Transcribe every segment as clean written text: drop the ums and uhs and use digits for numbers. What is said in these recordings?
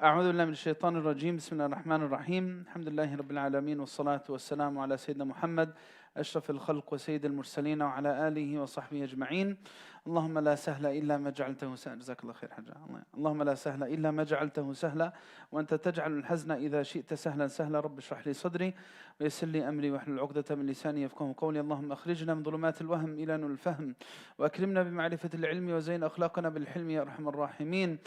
أعوذ بالله من الشيطان الرجيم بسم الله الرحمن الرحيم الحمد لله رب العالمين والصلاة والسلام على سيدنا محمد أشرف الخلق وسيد المرسلين وعلى آله وصحبه أجمعين. اللهم لا سهل إلا ما جعلته سهلا. جزاك الله خير حاجة. اللهم لا سهل إلا ما جعلته سهلا وأنت تجعل الحزن إذا شئت سهلا سهلا. رب اشرح لي صدري ويسر لي أمري واحلل عقدة من لساني يفقهوا قولي. اللهم أخرجنا من ظلمات الوهم إلى نور الفهم وأكرمنا بمعرفة العلم وزين أخلاقنا بالحلم يا أرحم الراحمين.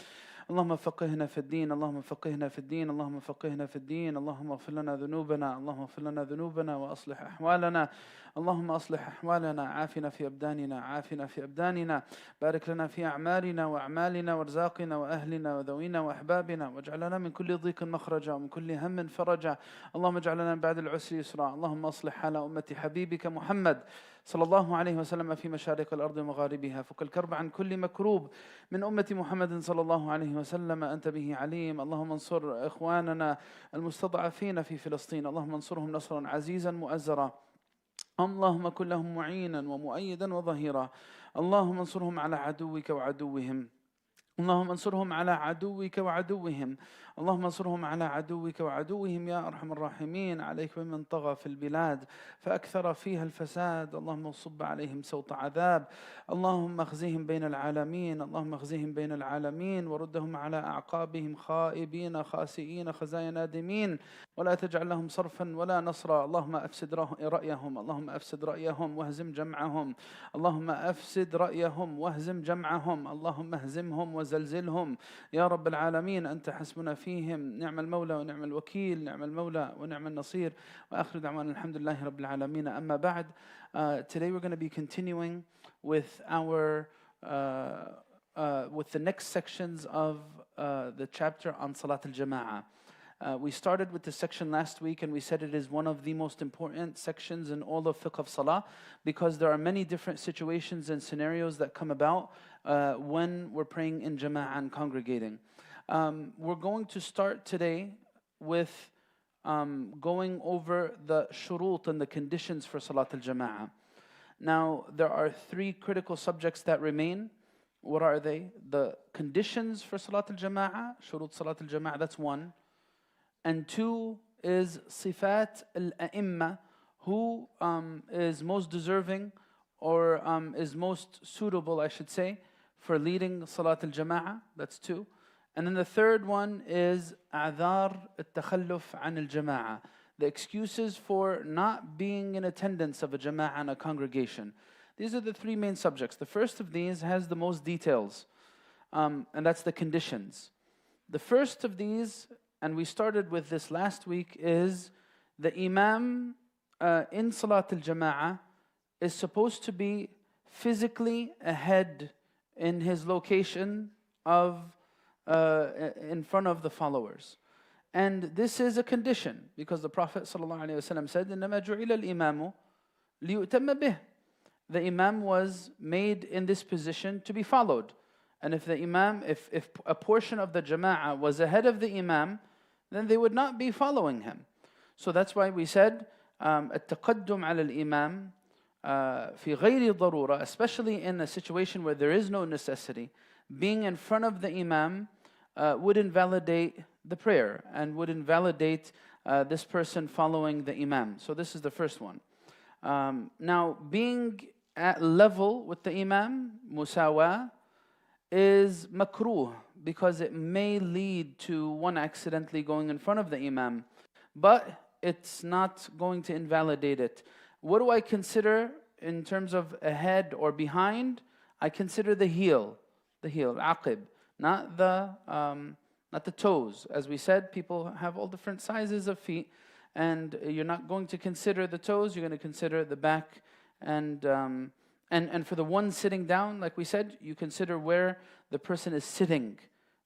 اللهم فقهنا في الدين، اللهم فقهنا في الدين، اللهم فقهنا في الدين. اللهم اغفر لنا ذنوبنا، اللهم اغفر لنا ذنوبنا وأصلح أحوالنا. اللهم أصلح أحوالنا، عافنا في أبداننا، عافنا في أبداننا. بارك لنا في أعمالنا وأعمالنا وارزاقنا وأهلنا وذوينا وأحبابنا، واجعل لنا من كل ضيق مخرجا ومن كل هم فرجا. اللهم اجعل لنا من بعد العسر يسرا. اللهم أصلح حال أمة حبيبك محمد صلى الله عليه وسلم في مشارق الأرض ومغاربها. فك الكرب عن كل مكروب من أمة محمد صلى الله عليه وسلم، أنت به عليم. اللهم انصر إخواننا المستضعفين في فلسطين، اللهم انصرهم نصرا عزيزا مؤزرا. اللهم كن لهم معينا ومؤيدا وظهيرا. اللهم انصرهم على عدوك وعدوهم. اللهم انصرهم على عدوك وعدوهم. اللهم انصرهم على عدوك وعدوهم يا أرحم الراحمين. عليك بمن طغى في البلاد فأكثر فيها الفساد. اللهم صب عليهم سوط عذاب. اللهم اخزهم بين العالمين، اللهم اخزهم بين العالمين وردهم على أعقابهم خائبين خاسئين خزايا نادمين، ولا تجعل لهم صرفا ولا نصرا. اللهم أفسد رأيهم، اللهم أفسد رأيهم واهزم جمعهم. اللهم أفسد رأيهم واهزم جمعهم. اللهم اهزمهم وزلزلهم يا رب العالمين. أنت حسبنا فيهم، نعم المولى ونعم الوكيل، نعم المولى ونعم النصير. وآخر دعوانا الحمد لله رب العالمين. أما بعد, today we're going to be continuing with our with the next sections of the chapter on Salat al-Jama'ah. We started with this section last week and we said it is one of the most important sections in all of Fiqh of Salah because there are many different situations and scenarios that come about when we're praying in Jama'ah and congregating. We're going to start today with going over the shurut and the conditions for Salat al-Jama'ah. Now, there are three critical subjects that remain. What are they? The conditions for Salat al-Jama'ah, shurut Salat al-Jama'ah, that's one. And two is Sifat al-A'imma, who is most deserving or is most suitable, I should say, for leading Salat al-Jama'ah. That's two. And then the third one is A'dhar al-Takhalluf an al-Jama'ah, the excuses for not being in attendance of a Jama'ah and a congregation. These are the three main subjects. The first of these has the most details, and that's the conditions. The first of these, and we started with this last week, is the Imam in Salat al-Jama'ah is supposed to be physically ahead in his location of in front of the followers. And this is a condition because the Prophet ﷺ said, إِنَّمَا جُعِلَ الْإِمَامُ لِيُؤْتَمَّ بِهِ. The Imam was made in this position to be followed. And if the Imam, if a portion of the Jama'ah was ahead of the Imam, then they would not be following him. So that's why we said, التقدم على الإمام في غير ضرورة, especially in a situation where there is no necessity, being in front of the Imam would invalidate the prayer and would invalidate this person following the Imam. So this is the first one. Now, being at level with the Imam, musawa, is makruh because it may lead to one accidentally going in front of the Imam, but it's not going to invalidate it. What do I consider in terms of ahead or behind? I consider the heel, aqib, not the toes. As we said, people have all different sizes of feet, and you're not going to consider the toes, you're going to consider the back. And for the one sitting down, like we said, you consider where the person is sitting,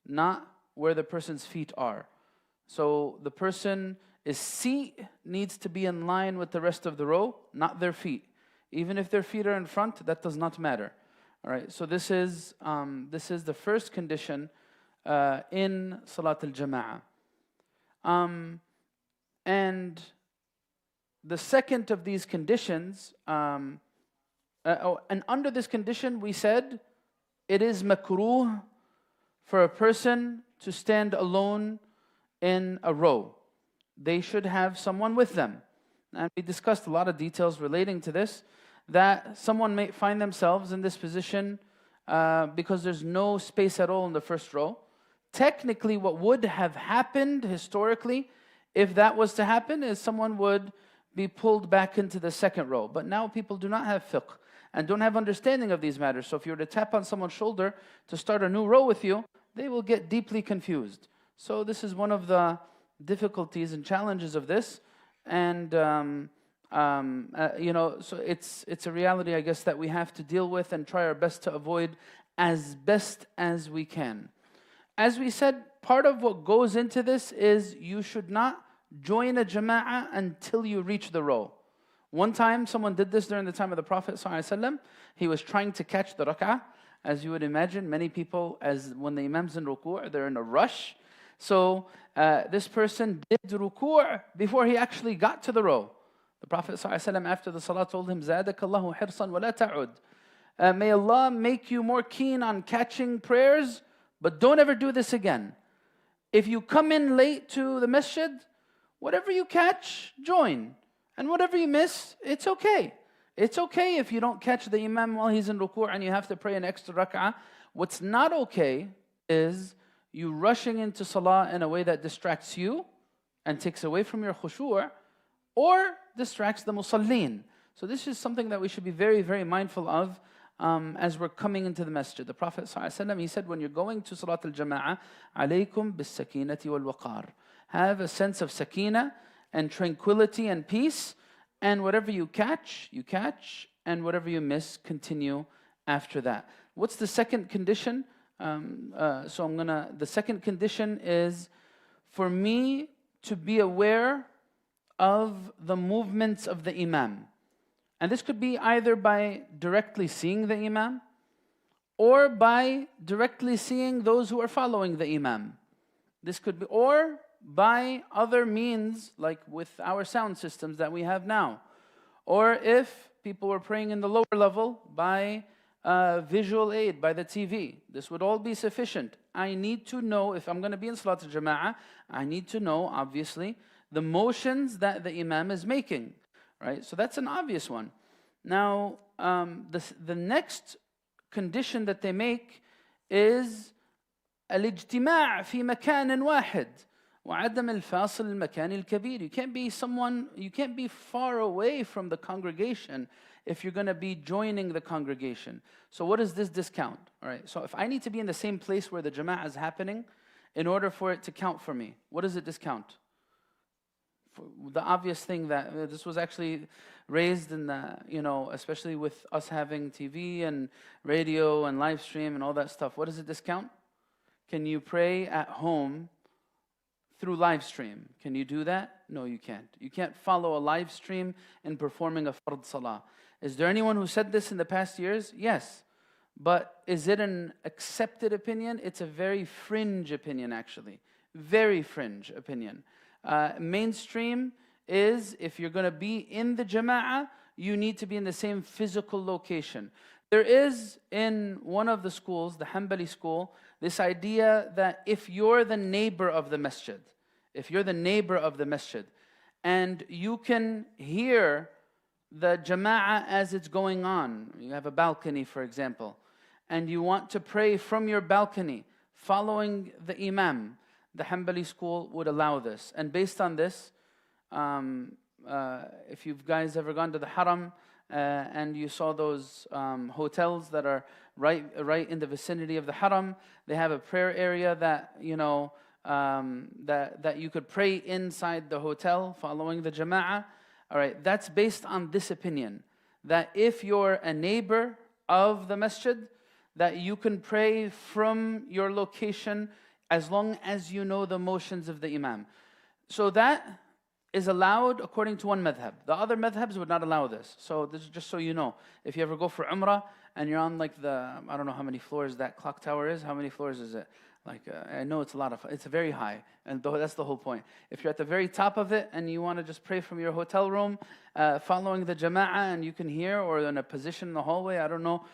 not where the person's feet are. So the person's seat needs to be in line with the rest of the row, not their feet. Even if their feet are in front, that does not matter. All right. So this is the first condition in Salat al-Jama'ah. And the second of these conditions, and under this condition, we said it is makruh for a person to stand alone in a row. They should have someone with them. And we discussed a lot of details relating to this, that someone may find themselves in this position because there's no space at all in the first row. Technically, what would have happened historically, if that was to happen, is someone would be pulled back into the second row. But now people do not have fiqh and don't have understanding of these matters. So if you were to tap on someone's shoulder to start a new row with you, they will get deeply confused. So this is one of the difficulties and challenges of this. And so it's a reality, I guess, that we have to deal with and try our best to avoid as best as we can. As we said, part of what goes into this is you should not join a jama'ah until you reach the row. One time, someone did this during the time of the Prophet ﷺ. He was trying to catch the rak'ah. As you would imagine, many people, when the imam's in ruku', they're in a rush. So this person did ruku' before he actually got to the row. The Prophet ﷺ, after the salah, told him, زَادَكَ اللَّهُ حِرْصًا وَلَا تَعُدْ. May Allah make you more keen on catching prayers, but don't ever do this again. If you come in late to the masjid, whatever you catch, join. And whatever you miss, it's okay. It's okay if you don't catch the imam while he's in ruku' and you have to pray an extra rak'ah. What's not okay is you rushing into salah in a way that distracts you and takes away from your khushu' or distracts the musallin. So this is something that we should be very, very mindful of as we're coming into the masjid. The Prophet ﷺ, he said, when you're going to Salat al-Jama'ah, alaykum bis-sakinati wal-waqar. Have a sense of sakina and tranquility and peace, and whatever you catch, and whatever you miss, continue after that. What's the second condition? The second condition is for me to be aware of the movements of the imam. And this could be either by directly seeing the imam or by directly seeing those who are following the imam. This could be, or by other means, like with our sound systems that we have now. Or if people were praying in the lower level, by visual aid, by the TV. This would all be sufficient. I need to know, if I'm going to be in Salat al-Jama'ah, I need to know, obviously, the motions that the imam is making. Right? So that's an obvious one. Now, the next condition that they make is الاجتماع في مكان واحد وعدم الفاصل المكان الكبير. You can't be far away from the congregation if you're going to be joining the congregation. So what does this discount? All right. So if I need to be in the same place where the jama'ah is happening in order for it to count for me, what does it discount? The obvious thing that this was actually raised in the, especially with us having TV and radio and live stream and all that stuff. What does it discount? Can you pray at home through live stream? Can you do that? No, you can't. You can't follow a live stream in performing a fard salah. Is there anyone who said this in the past years? Yes. But is it an accepted opinion? It's a very fringe opinion, actually. Very fringe opinion. Mainstream is, if you're going to be in the jama'ah, you need to be in the same physical location. There is, in one of the schools, the Hanbali school, this idea that if you're the neighbor of the masjid, and you can hear the jama'ah as it's going on, you have a balcony, for example, and you want to pray from your balcony, following the imam, the Hanbali school would allow this. And based on this, if you guys ever gone to the Haram and you saw those hotels that are right in the vicinity of the Haram, they have a prayer area that that you could pray inside the hotel following the jama'ah. All right, that's based on this opinion, that if you're a neighbor of the masjid, that you can pray from your location as long as you know the motions of the imam. So that is allowed according to one madhab. The other madhabs would not allow this. So this is just so you know. If you ever go for Umrah and you're on like I don't know how many floors that clock tower is. How many floors is it? I know it's it's very high. And that's the whole point. If you're at the very top of it and you want to just pray from your hotel room, following the jama'ah, and you can hear, or in a position in the hallway, I don't know,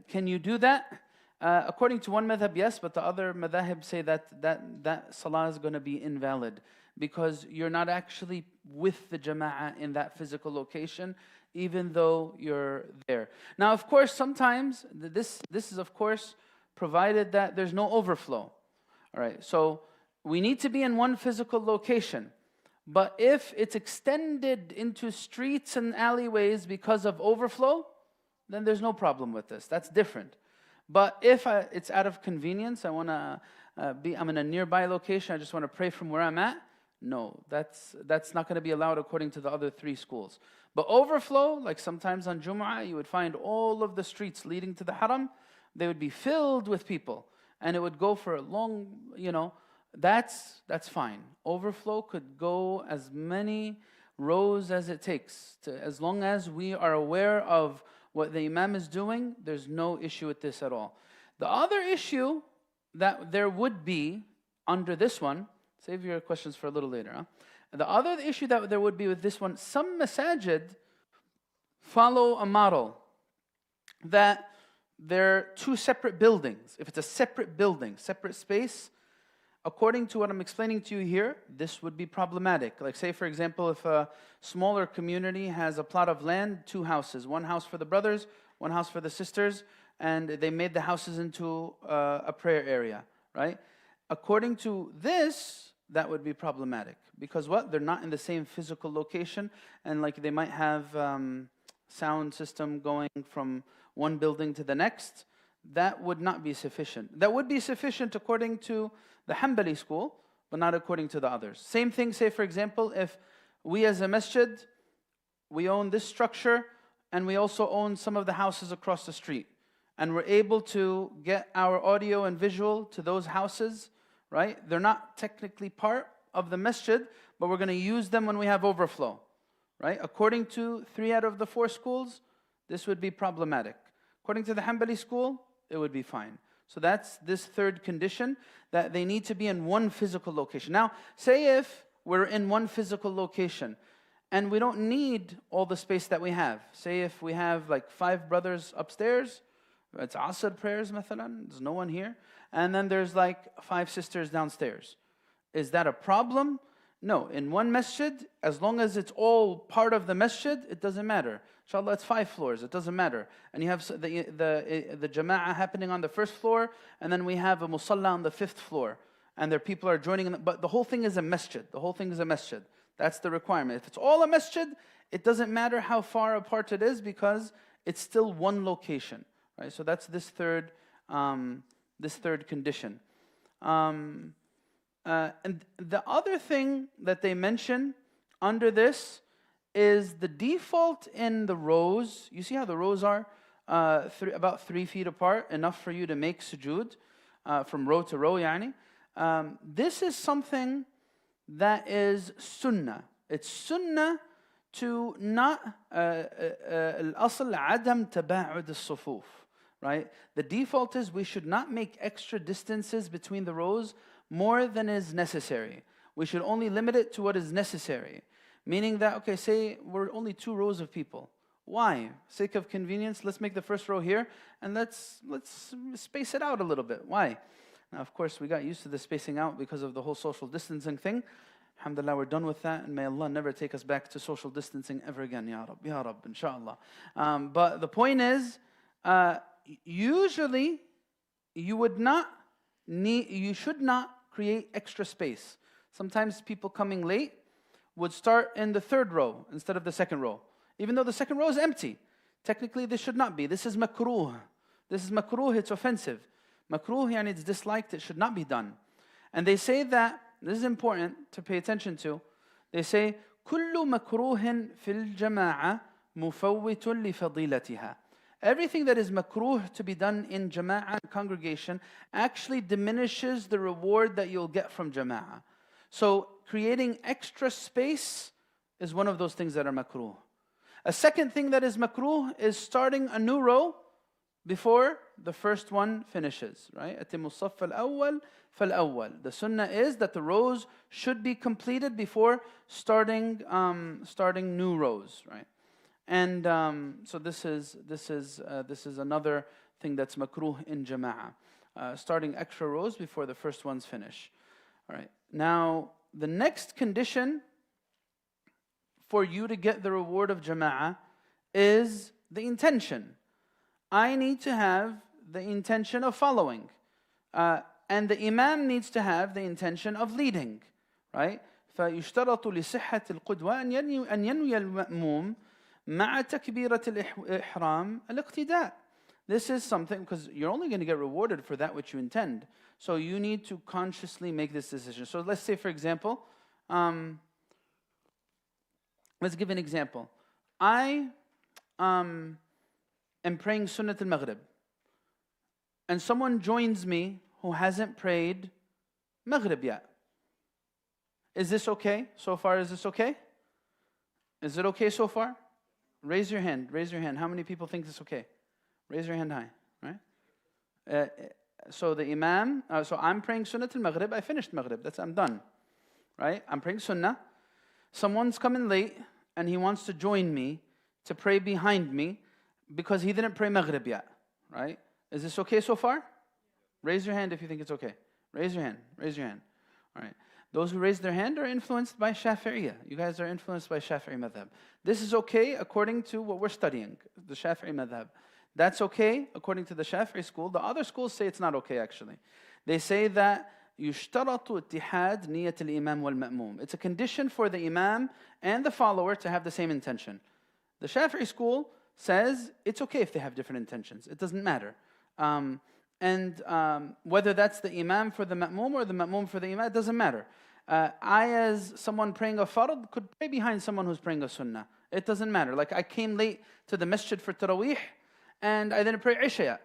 can you do that? According to one madhab, yes, but the other madhab say that salah is going to be invalid because you're not actually with the jama'ah in that physical location, even though you're there. Now, of course, sometimes, this is of course provided that there's no overflow. All right, so we need to be in one physical location. But if it's extended into streets and alleyways because of overflow, then there's no problem with this. That's different. But if it's out of convenience, I'm in a nearby location, I just want to pray from where I'm at, no, that's not going to be allowed according to the other three schools. But overflow, like sometimes on Jum'ah, you would find all of the streets leading to the Haram, they would be filled with people. And it would go for a long, that's fine. Overflow could go as many rows as it takes. As long as we are aware of what the Imam is doing, there's no issue with this at all. The other issue that there would be under this one, save your questions for a little later. Huh? The other issue that there would be with this one, some masajid follow a model that they're two separate buildings. If it's a separate building, separate space, according to what I'm explaining to you here, this would be problematic. Like say, for example, if a smaller community has a plot of land, two houses, one house for the brothers, one house for the sisters, and they made the houses into a prayer area, right? According to this, that would be problematic. Because what? They're not in the same physical location, and like they might have sound system going from one building to the next. That would not be sufficient. That would be sufficient according to the Hanbali school, but not according to the others. Same thing, say for example, if we as a masjid, we own this structure, and we also own some of the houses across the street, and we're able to get our audio and visual to those houses, right? They're not technically part of the masjid, but we're going to use them when we have overflow, right? According to 3 out of the 4 schools, this would be problematic. According to the Hanbali school, it would be fine. So that's this third condition, that they need to be in one physical location. Now, say if we're in one physical location and we don't need all the space that we have. Say if we have like 5 brothers upstairs, it's Asr prayers, mathalan, there's no one here. And then there's like 5 sisters downstairs. Is that a problem? No, in one masjid, as long as it's all part of the masjid, it doesn't matter. Inshallah, it's 5 floors, it doesn't matter. And you have the jama'ah happening on the 1st floor, and then we have a musalla on the 5th floor. And there people are joining, but the whole thing is a masjid. The whole thing is a masjid. That's the requirement. If it's all a masjid, it doesn't matter how far apart it is because it's still one location. Right? So that's this third condition. And the other thing that they mention under this is the default in the rows. You see how the rows are about 3 feet apart, enough for you to make sujood from row to row, yani. This is something that is sunnah. It's sunnah to not al-asl adam taba'ud al-sufuf, right? The default is we should not make extra distances between the rows more than is necessary. We should only limit it to what is necessary. Meaning that, okay, say we're only 2 rows of people. Why? Sake of convenience, let's make the first row here and let's space it out a little bit. Why? Now, of course, we got used to the spacing out because of the whole social distancing thing. Alhamdulillah, we're done with that, and may Allah never take us back to social distancing ever again, Ya Rabb, inshallah. But the point is, usually, you should not create extra space. Sometimes people coming late would start in the 3rd row instead of the 2nd row. Even though the 2nd row is empty. Technically, this should not be. This is makruh. This is makruh, it's offensive. Makruh, yani it's disliked, it should not be done. And they say that, this is important to pay attention to, they say, كُلُّ مَكْرُوهٍ فِي الْجَمَاعَةِ مُفَوِّتٌ لِفَضِيلَتِهَا. Everything that is makruh to be done in jama'ah congregation actually diminishes the reward that you'll get from jama'ah. So creating extra space is one of those things that are makruh. A second thing that is makruh is starting a new row before the first one finishes, right? أَتِمُّ الصَّفَّ الْأَوَّلِ فَالْأَوَّلِ. The sunnah is that the rows should be completed before starting new rows, right? And so this is another thing that's makruh in jama'ah. Starting extra rows before the first ones finish. All right. Now, the next condition for you to get the reward of jama'ah is the intention. I need to have the intention of following. And the imam needs to have the intention of leading. Right? فيشترط لصحة القدوة أن ينوي المأموم مع تكبيرة الإحرام الاقتداء. This is something, because you're only going to get rewarded for that which you intend. So you need to consciously make this decision. So let's say, for example, let's give an example. I am praying Sunnat al-Maghrib, and someone joins me who hasn't prayed Maghrib yet. Is this okay? So far, is this okay? Is it okay so far? Raise your hand. Raise your hand. How many people think this is okay? Raise your hand high, right? So the imam, so I'm praying Sunnat al-Maghrib, I finished Maghrib, I'm done, right? I'm praying Sunnah. Someone's coming late, and he wants to join me to pray behind me because he didn't pray Maghrib yet, right? Is this okay so far? Raise your hand if you think it's okay. Raise your hand, raise your hand. All right. Those who raise their hand are influenced by Shafi'iyah. You guys are influenced by Shafi'i madhab. This is okay according to what we're studying, the Shafi'i madhab. That's okay according to the Shafi'i school. The other schools say it's not okay actually. They say that يشترط اتحاد نية الإمام والمأموم. It's a condition for the imam and the follower to have the same intention. The Shafi'i school says it's okay if they have different intentions. It doesn't matter. Whether that's the imam for the ma'mum or the ma'mum for the imam, it doesn't matter. I, as someone praying a fard, could pray behind someone who's praying a sunnah. It doesn't matter. Like I came late to the masjid for Taraweeh, and I didn't pray Isha yet.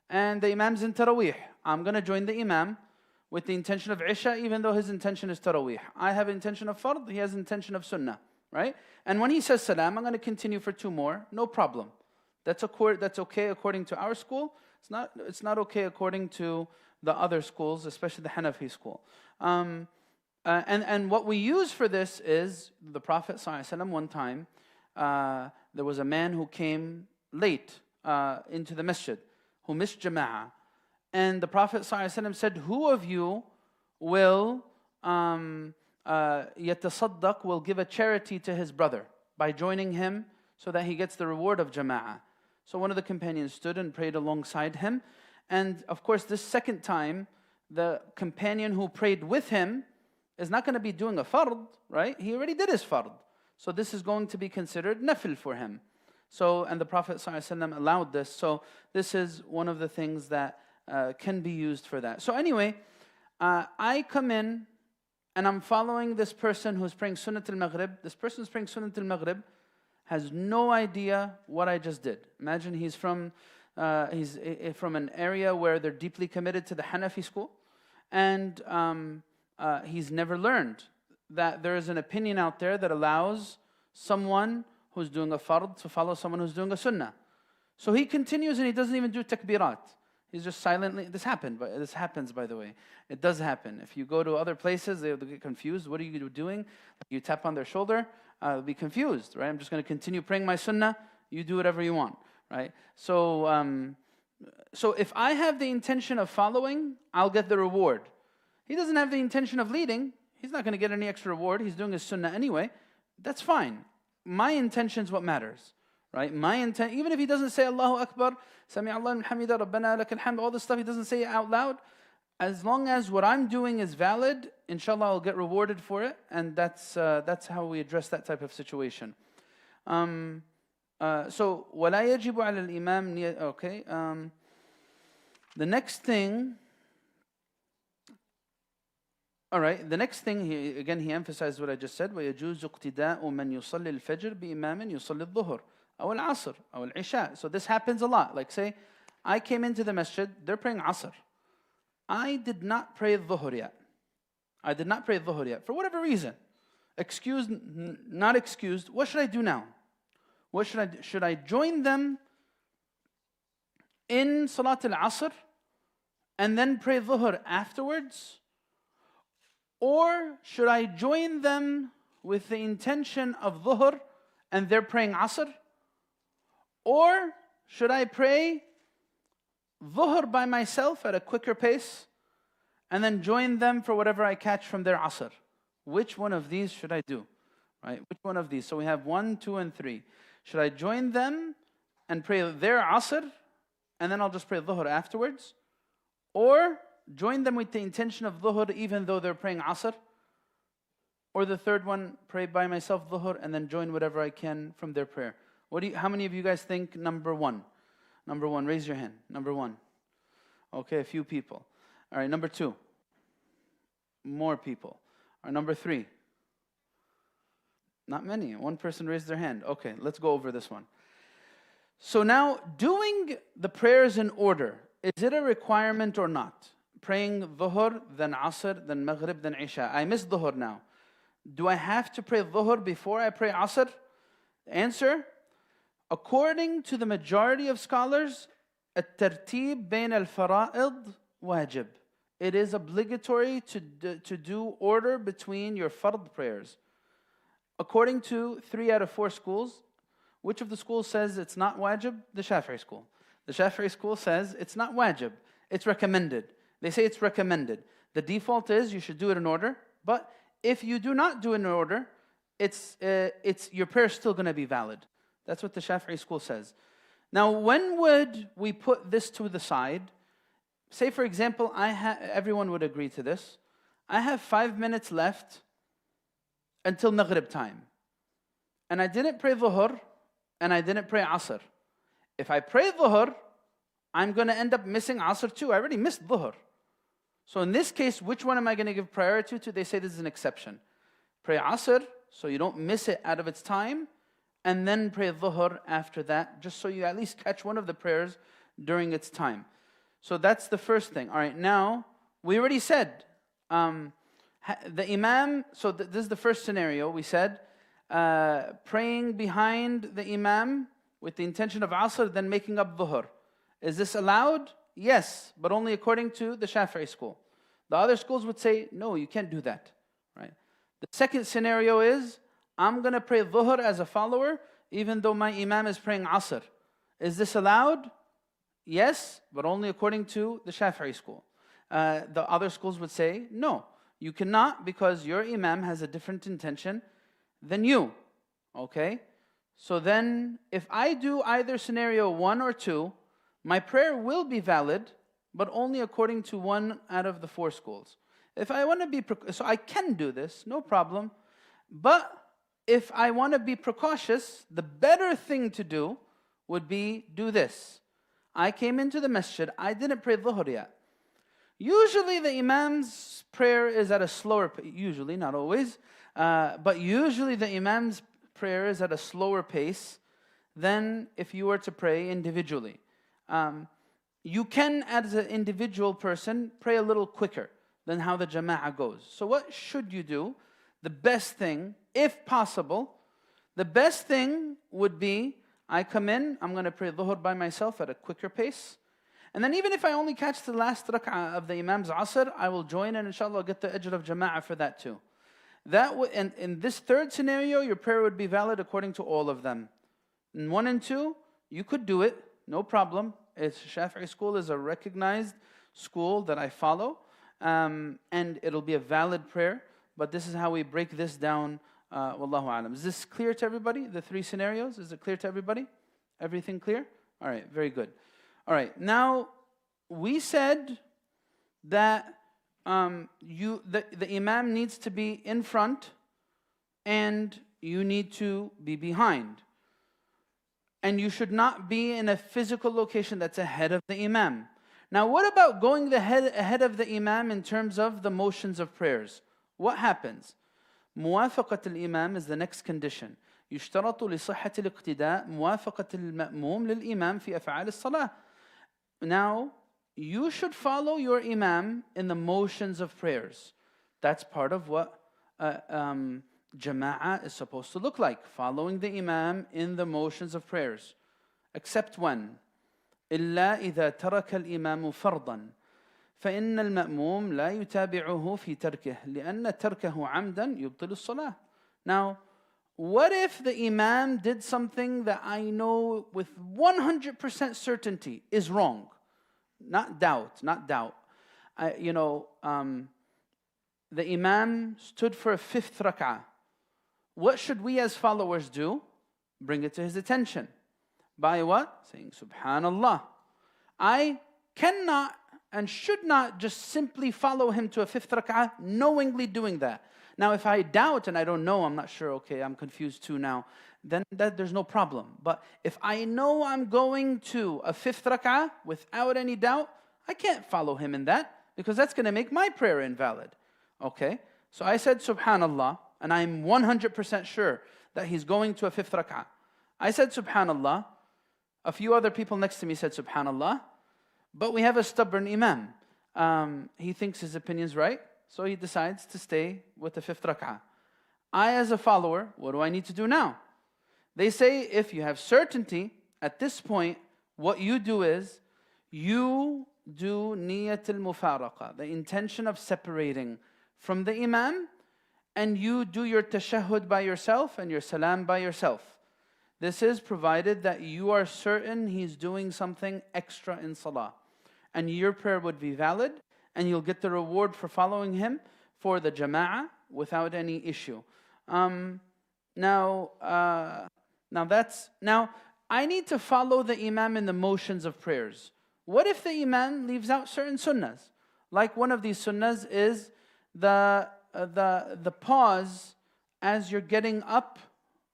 And the imam's in Taraweeh. I'm going to join the imam with the intention of Isha, even though his intention is Taraweeh. I have intention of fard, he has intention of sunnah. Right? And when he says salam, I'm going to continue for 2 more. No problem. That's okay according to our school. It's not okay according to the other schools, especially the Hanafi school. And what we use for this is the Prophet ﷺ one time, there was a man who came late into the masjid, who missed jama'ah. And the Prophet ﷺ said, who of you will yatasaddaq, will give a charity to his brother by joining him so that he gets the reward of jama'ah? So one of the companions stood and prayed alongside him. And of course, this second time, the companion who prayed with him is not going to be doing a fard, right? He already did his fard. So this is going to be considered nafil for him. So, and the Prophet ﷺ allowed this. So this is one of the things that can be used for that. So anyway, I come in and I'm following this person who's praying Sunnat al-Maghrib. This person who's praying Sunnat al-Maghrib has no idea what I just did. Imagine he's from an area where they're deeply committed to the Hanafi school, and he's never learned that there is an opinion out there that allows someone who's doing a fard to follow someone who's doing a sunnah. So he continues and he doesn't even do takbirat. He's just silently, this happens by the way. It does happen. If you go to other places, they'll get confused. What are you doing? You tap on their shoulder, they'll be confused, right? I'm just going to continue praying my sunnah. You do whatever you want, right? So if I have the intention of following, I'll get the reward. He doesn't have the intention of leading. He's not going to get any extra reward. He's doing his sunnah anyway. That's fine. My intention is what matters, right? My intent, even if he doesn't say Allahu Akbar, Sami Allah Hamida Rabbana lakal hamd, all this stuff, he doesn't say it out loud. As long as what I'm doing is valid, inshallah I'll get rewarded for it, and that's how we address that type of situation. So ولا يجب على الإمام. Okay. The next thing. All right. The next thing, he emphasized what I just said. ويجوز اقتداء من يصلي الفجر بإمام يصلي الظهر أو العصر أو العشاء. So this happens a lot. Like say, I came into the masjid, they're praying Asr. I did not pray Dhuhr yet. For whatever reason. Excused, not excused. What should I do now? What should I do? Should I join them in Salat al-Asr and then pray Dhuhr afterwards? Or should I join them with the intention of Dhuhr and they're praying Asr? Or should I pray Dhuhr by myself at a quicker pace, and then join them for whatever I catch from their Asr. Which one of these should I do? Right? Which one of these? So we have 1, 2, and 3. Should I join them and pray their Asr, and then I'll just pray Dhuhr afterwards? Or join them with the intention of Dhuhr even though they're praying Asr? Or the third one, pray by myself Dhuhr and then join whatever I can from their prayer. How many of you guys think number one? Number one, raise your hand. Number one. Okay, a few people. All right, number two. More people. All right, number three. Not many. One person raised their hand. Okay, let's go over this one. So now, doing the prayers in order, is it a requirement or not? Praying Dhuhr, then Asr, then Maghrib, then Isha. I missed Dhuhr now. Do I have to pray Dhuhr before I pray Asr? Answer, according to the majority of scholars, الترتيب بين الفرائض واجب. It is obligatory to do order between your fard prayers. According to 3 out of 4 schools, which of the schools says it's not wajib? The Shafi'i school. The Shafi'i school says it's not wajib, it's recommended. They say it's recommended. The default is you should do it in order, but if you do not do it in order, your prayer is still going to be valid. That's what the Shafi'i school says. Now, when would we put this to the side? Say, for example, everyone would agree to this. I have 5 minutes left until Maghrib time. And I didn't pray Dhuhr, and I didn't pray Asr. If I pray Dhuhr, I'm going to end up missing Asr too. I already missed Dhuhr. So in this case, which one am I going to give priority to? They say this is an exception. Pray Asr, so you don't miss it out of its time, and then pray Dhuhr after that, just so you at least catch one of the prayers during its time. So that's the first thing. All right, now, we already said, the Imam, so this is the first scenario. We said, praying behind the Imam with the intention of Asr, then making up Dhuhr. Is this allowed? Yes, but only according to the Shafi'i school. The other schools would say, no, you can't do that. Right? The second scenario is, I'm going to pray Dhuhr as a follower, even though my Imam is praying Asr. Is this allowed? Yes, but only according to the Shafi'i school. The other schools would say, no, you cannot, because your Imam has a different intention than you. Okay? So then, if I do either scenario 1 or 2, my prayer will be valid, but only according to 1 out of the 4 schools. If I want to be, so I can do this, no problem. But if I want to be precautious, the better thing to do would be do this. I came into the masjid, I didn't pray Dhuhr yet. Usually the Imam's prayer is at a slower pace, usually, not always, but usually the Imam's prayer is at a slower pace than if you were to pray individually. You can, as an individual person, pray a little quicker than how the jama'ah goes. So what should you do? The best thing, if possible, the best thing would be, I come in, I'm going to pray Dhuhr by myself at a quicker pace. And then even if I only catch the last rak'ah of the Imam's Asr, I will join and inshallah I'll get the ajr of jama'ah for that too. And in this third scenario, your prayer would be valid according to all of them. In 1 and 2, you could do it, no problem. Shafi'i school is a recognized school that I follow, and it'll be a valid prayer. But this is how we break this down. Wallahu alam. Is this clear to everybody? The 3 scenarios? Is it clear to everybody? Everything clear? All right, very good. All right, now we said that the Imam needs to be in front and you need to be behind. And you should not be in a physical location that's ahead of the Imam. Now, what about going ahead of the Imam in terms of the motions of prayers? What happens? موافقة الإمام is the next condition. يشترط لصحة الاقتداء موافقة المأموم للإمام في أفعال الصلاة. Now, you should follow your Imam in the motions of prayers. That's part of what Jama'ah is supposed to look like, following the Imam in the motions of prayers. Except when? إلا إذا ترك الإمام فرضا فإن المأموم لا يتابعه في تركه لأن تركه عمدا يبطل الصلاة. Now, what if the Imam did something that I know with 100% certainty is wrong? not doubt. The Imam stood for a 5th rak'ah. What should we as followers do? Bring it to his attention. By what? Saying Subhanallah. I cannot and should not just simply follow him to a 5th rak'ah, knowingly doing that. Now, if I doubt and I don't know, I'm not sure, okay, I'm confused too now, then there's no problem. But if I know I'm going to a 5th rak'ah without any doubt, I can't follow him in that because that's going to make my prayer invalid. Okay? So I said Subhanallah, and I'm 100% sure that he's going to a 5th rak'ah. I said Subhanallah. A few other people next to me said Subhanallah. But we have a stubborn Imam. He thinks his opinion's right, so he decides to stay with the 5th rak'ah. I, as a follower, what do I need to do now? They say if you have certainty, at this point, what you do is, you do niyat al-mufaraqa, the intention of separating from the Imam, and you do your tashahhud by yourself and your salam by yourself. This is provided that you are certain he's doing something extra in salah. And your prayer would be valid, and you'll get the reward for following him for the jama'ah without any issue. Now I need to follow the Imam in the motions of prayers. What if the Imam leaves out certain sunnahs? Like one of these sunnahs is the pause as you're getting up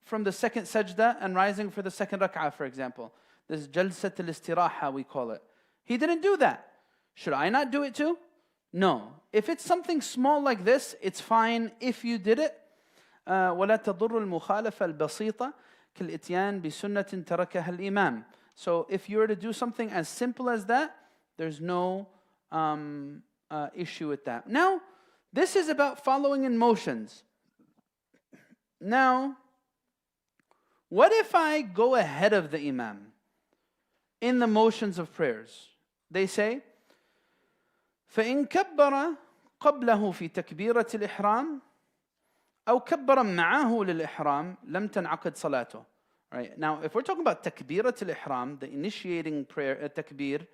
from the 2nd sajda and rising for the 2nd rak'ah, for example. This jalsat al-istiraha, we call it. He didn't do that. Should I not do it too? No. If it's something small like this, it's fine if you did it. وَلَا تَضُرُّ الْمُخَالَفَ الْبَسِيطَةِ كَالْإِتْيَانِ بِسُنَّةٍ تَرَكَهَا الْإِمَامِ. So if you were to do something as simple as that, there's no issue with that. Now, this is about following in motions. Now, what if I go ahead of the Imam in the motions of prayers? They say, فَإِن كَبَّرَ قَبْلَهُ فِي تَكْبِيرَةِ الْإِحْرَامِ أو كبر معه للإحرام لم تنعقد صلاته. Right? Now, if we're talking about takbirat al-ihram, the initiating prayer, takbir,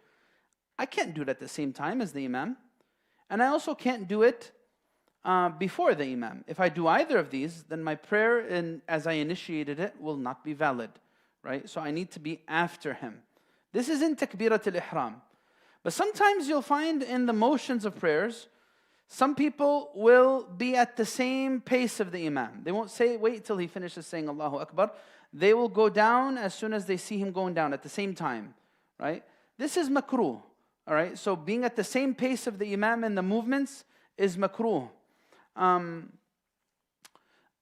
I can't do it at the same time as the Imam. And I also can't do it before the Imam. If I do either of these, then my prayer as I initiated it will not be valid. Right? So I need to be after him. This is in takbirat al-ihram. But sometimes you'll find in the motions of prayers, some people will be at the same pace of the Imam. They won't wait till he finishes saying Allahu Akbar. They will go down as soon as they see him going down at the same time. Right? This is makruh. All right? So being at the same pace of the Imam in the movements is makruh.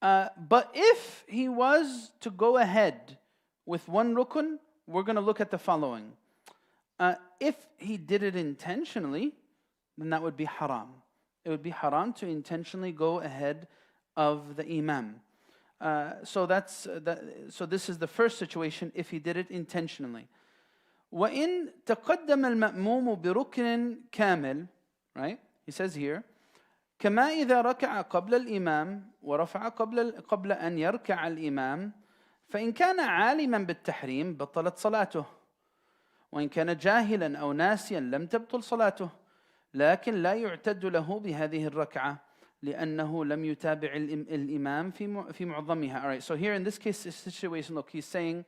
But if he was to go ahead with one rukun, we're going to look at the following. If he did it intentionally, then that would be haram. It would be haram to intentionally go ahead of the Imam. So this is the first situation if he did it intentionally. وَإِن تَقَدَّمَ الْمَأْمُومُ بِرُكْنٍ كَامِلٍ, right? He says here, كما إذا ركع قبل الإمام ورفع قبل أن يركع الإمام فإن كان عالما بالتحريم بطلت صلاته وإن كان جاهلا أو ناسيا لم تبطل صلاته لكن لا يعتد له بهذه الركعة لأنه لم يتابع الإمام في معظمها. All right, so here in this case, this situation, look, he's saying,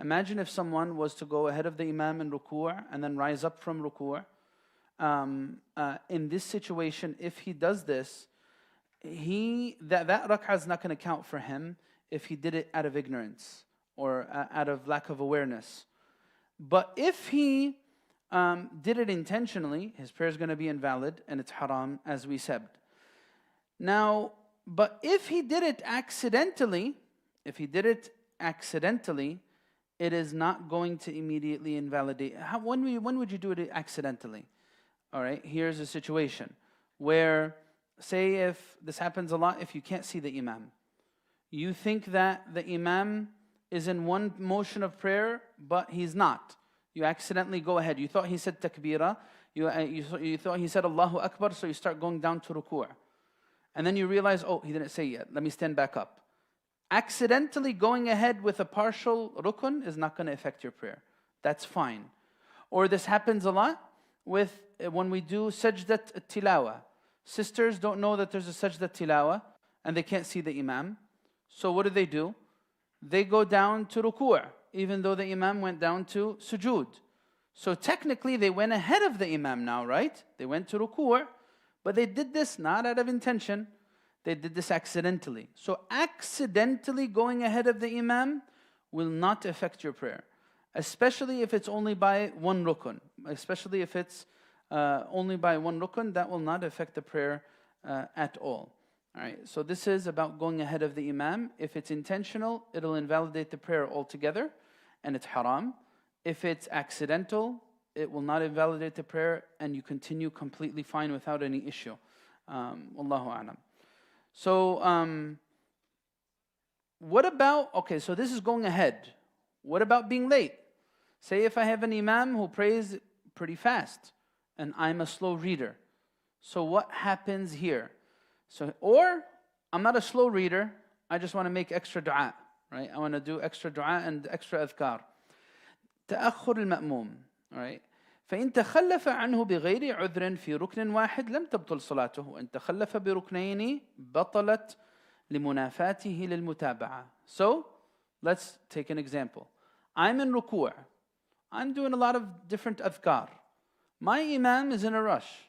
imagine if someone was to go ahead of the Imam in ruku' and then rise up from ruku'. In this situation, if he does this, that rak'ah is not going to count for him if he did it out of ignorance or out of lack of awareness. But if he did it intentionally, his prayer is going to be invalid and it's haram, as we said. Now, but if he did it accidentally, it is not going to immediately invalidate. When would you do it accidentally? All right, here's a situation where, say if this happens a lot, if you can't see the Imam. You think that the Imam is in one motion of prayer, but he's not. You accidentally go ahead. You thought he said takbirah. You thought he said Allahu Akbar, so you start going down to ruku'. And then you realize, oh, he didn't say yet. Let me stand back up. Accidentally going ahead with a partial rukun is not going to affect your prayer. That's fine. Or this happens a lot. with when we do sajdat tilawa. Sisters don't know that there's a sajdat tilawa and they can't see the imam. So what do? They go down to ruku', even though the imam went down to sujood. So technically they went ahead of the imam now, right? They went to ruku', but they did this not out of intention. They did this accidentally. So accidentally going ahead of the imam will not affect your prayer, especially if it's only by one rukun. Especially if it's only by one rukun, that will not affect the prayer at all. All right, so this is about going ahead of the imam. If it's intentional, it'll invalidate the prayer altogether, and it's haram. If it's accidental, it will not invalidate the prayer, and you continue completely fine without any issue. Wallahu a'lam. So, what about, okay, so this is going ahead. What about being late? Say if I have an imam who prays pretty fast, and I'm a slow reader. So what happens here? So, or I'm not a slow reader, I just want to make extra dua, right? I want to do extra dua and extra adhkar. تأخر المأموم, right? فإن تخلف عنه بغير عذر في ركن واحد لم تبطل صلاته وإن تخلف بركنين بطلت لمنافاته للمتابعة. So, let's take an example. I'm in ruku'. I'm doing a lot of different adhkar. My imam is in a rush.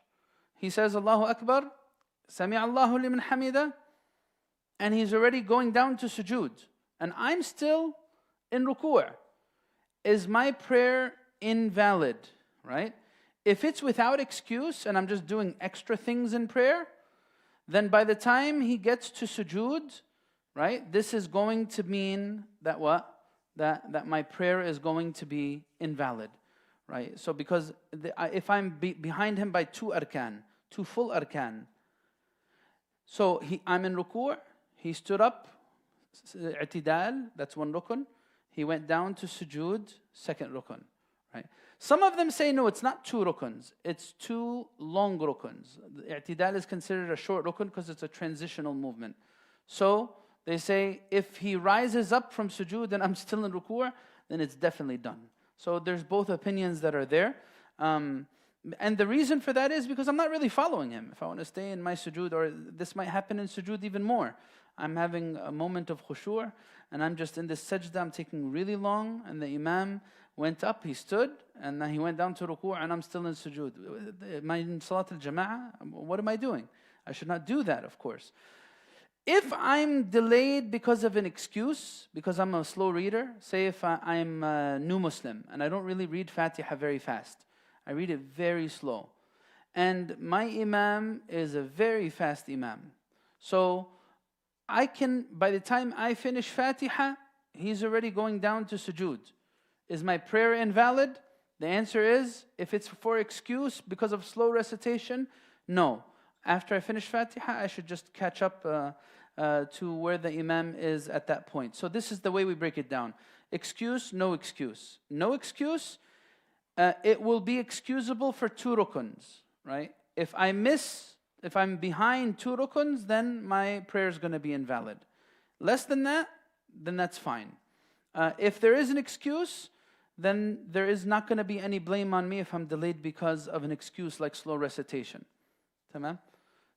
He says Allahu Akbar, Sami Allahu liman hamida, and he's already going down to sujood. And I'm still in ruku'. Is my prayer invalid? Right? If it's without excuse and I'm just doing extra things in prayer, then by the time he gets to sujood, right, this is going to mean that what? That my prayer is going to be invalid. Right? So because if I'm behind him by two full arkan. So I'm in ruku', he stood up, i'tidal, that's one rukun. He went down to sujood, second rukun. Right? Some of them say, no, it's not two rukuns, it's two long rukuns. The i'tidal is considered a short rukun because it's a transitional movement. So they say, if he rises up from sujood and I'm still in ruku', then it's definitely done. So there's both opinions that are there. And the reason for that is because I'm not really following him. If I want to stay in my sujood, or this might happen in sujood even more. I'm having a moment of khushu', and I'm just in this sajda, I'm taking really long, and the imam went up, he stood, and then he went down to ruku', and I'm still in sujood. Am I in salat al-jama'ah? What am I doing? I should not do that, of course. If I'm delayed because of an excuse, because I'm a slow reader, say if I'm a new Muslim, and I don't really read Fatiha very fast, I read it very slow. And my imam is a very fast imam. So I can, by the time I finish Fatiha, he's already going down to sujood. Is my prayer invalid? The answer is, if it's for excuse because of slow recitation, no. After I finish Fatiha, I should just catch up to where the imam is at that point. So this is the way we break it down. Excuse, no excuse. No excuse, it will be excusable for two rukuns, right? If I'm behind two rukuns, then my prayer is going to be invalid. Less than that, then that's fine. If there is an excuse, then there is not going to be any blame on me if I'm delayed because of an excuse like slow recitation. Tamam?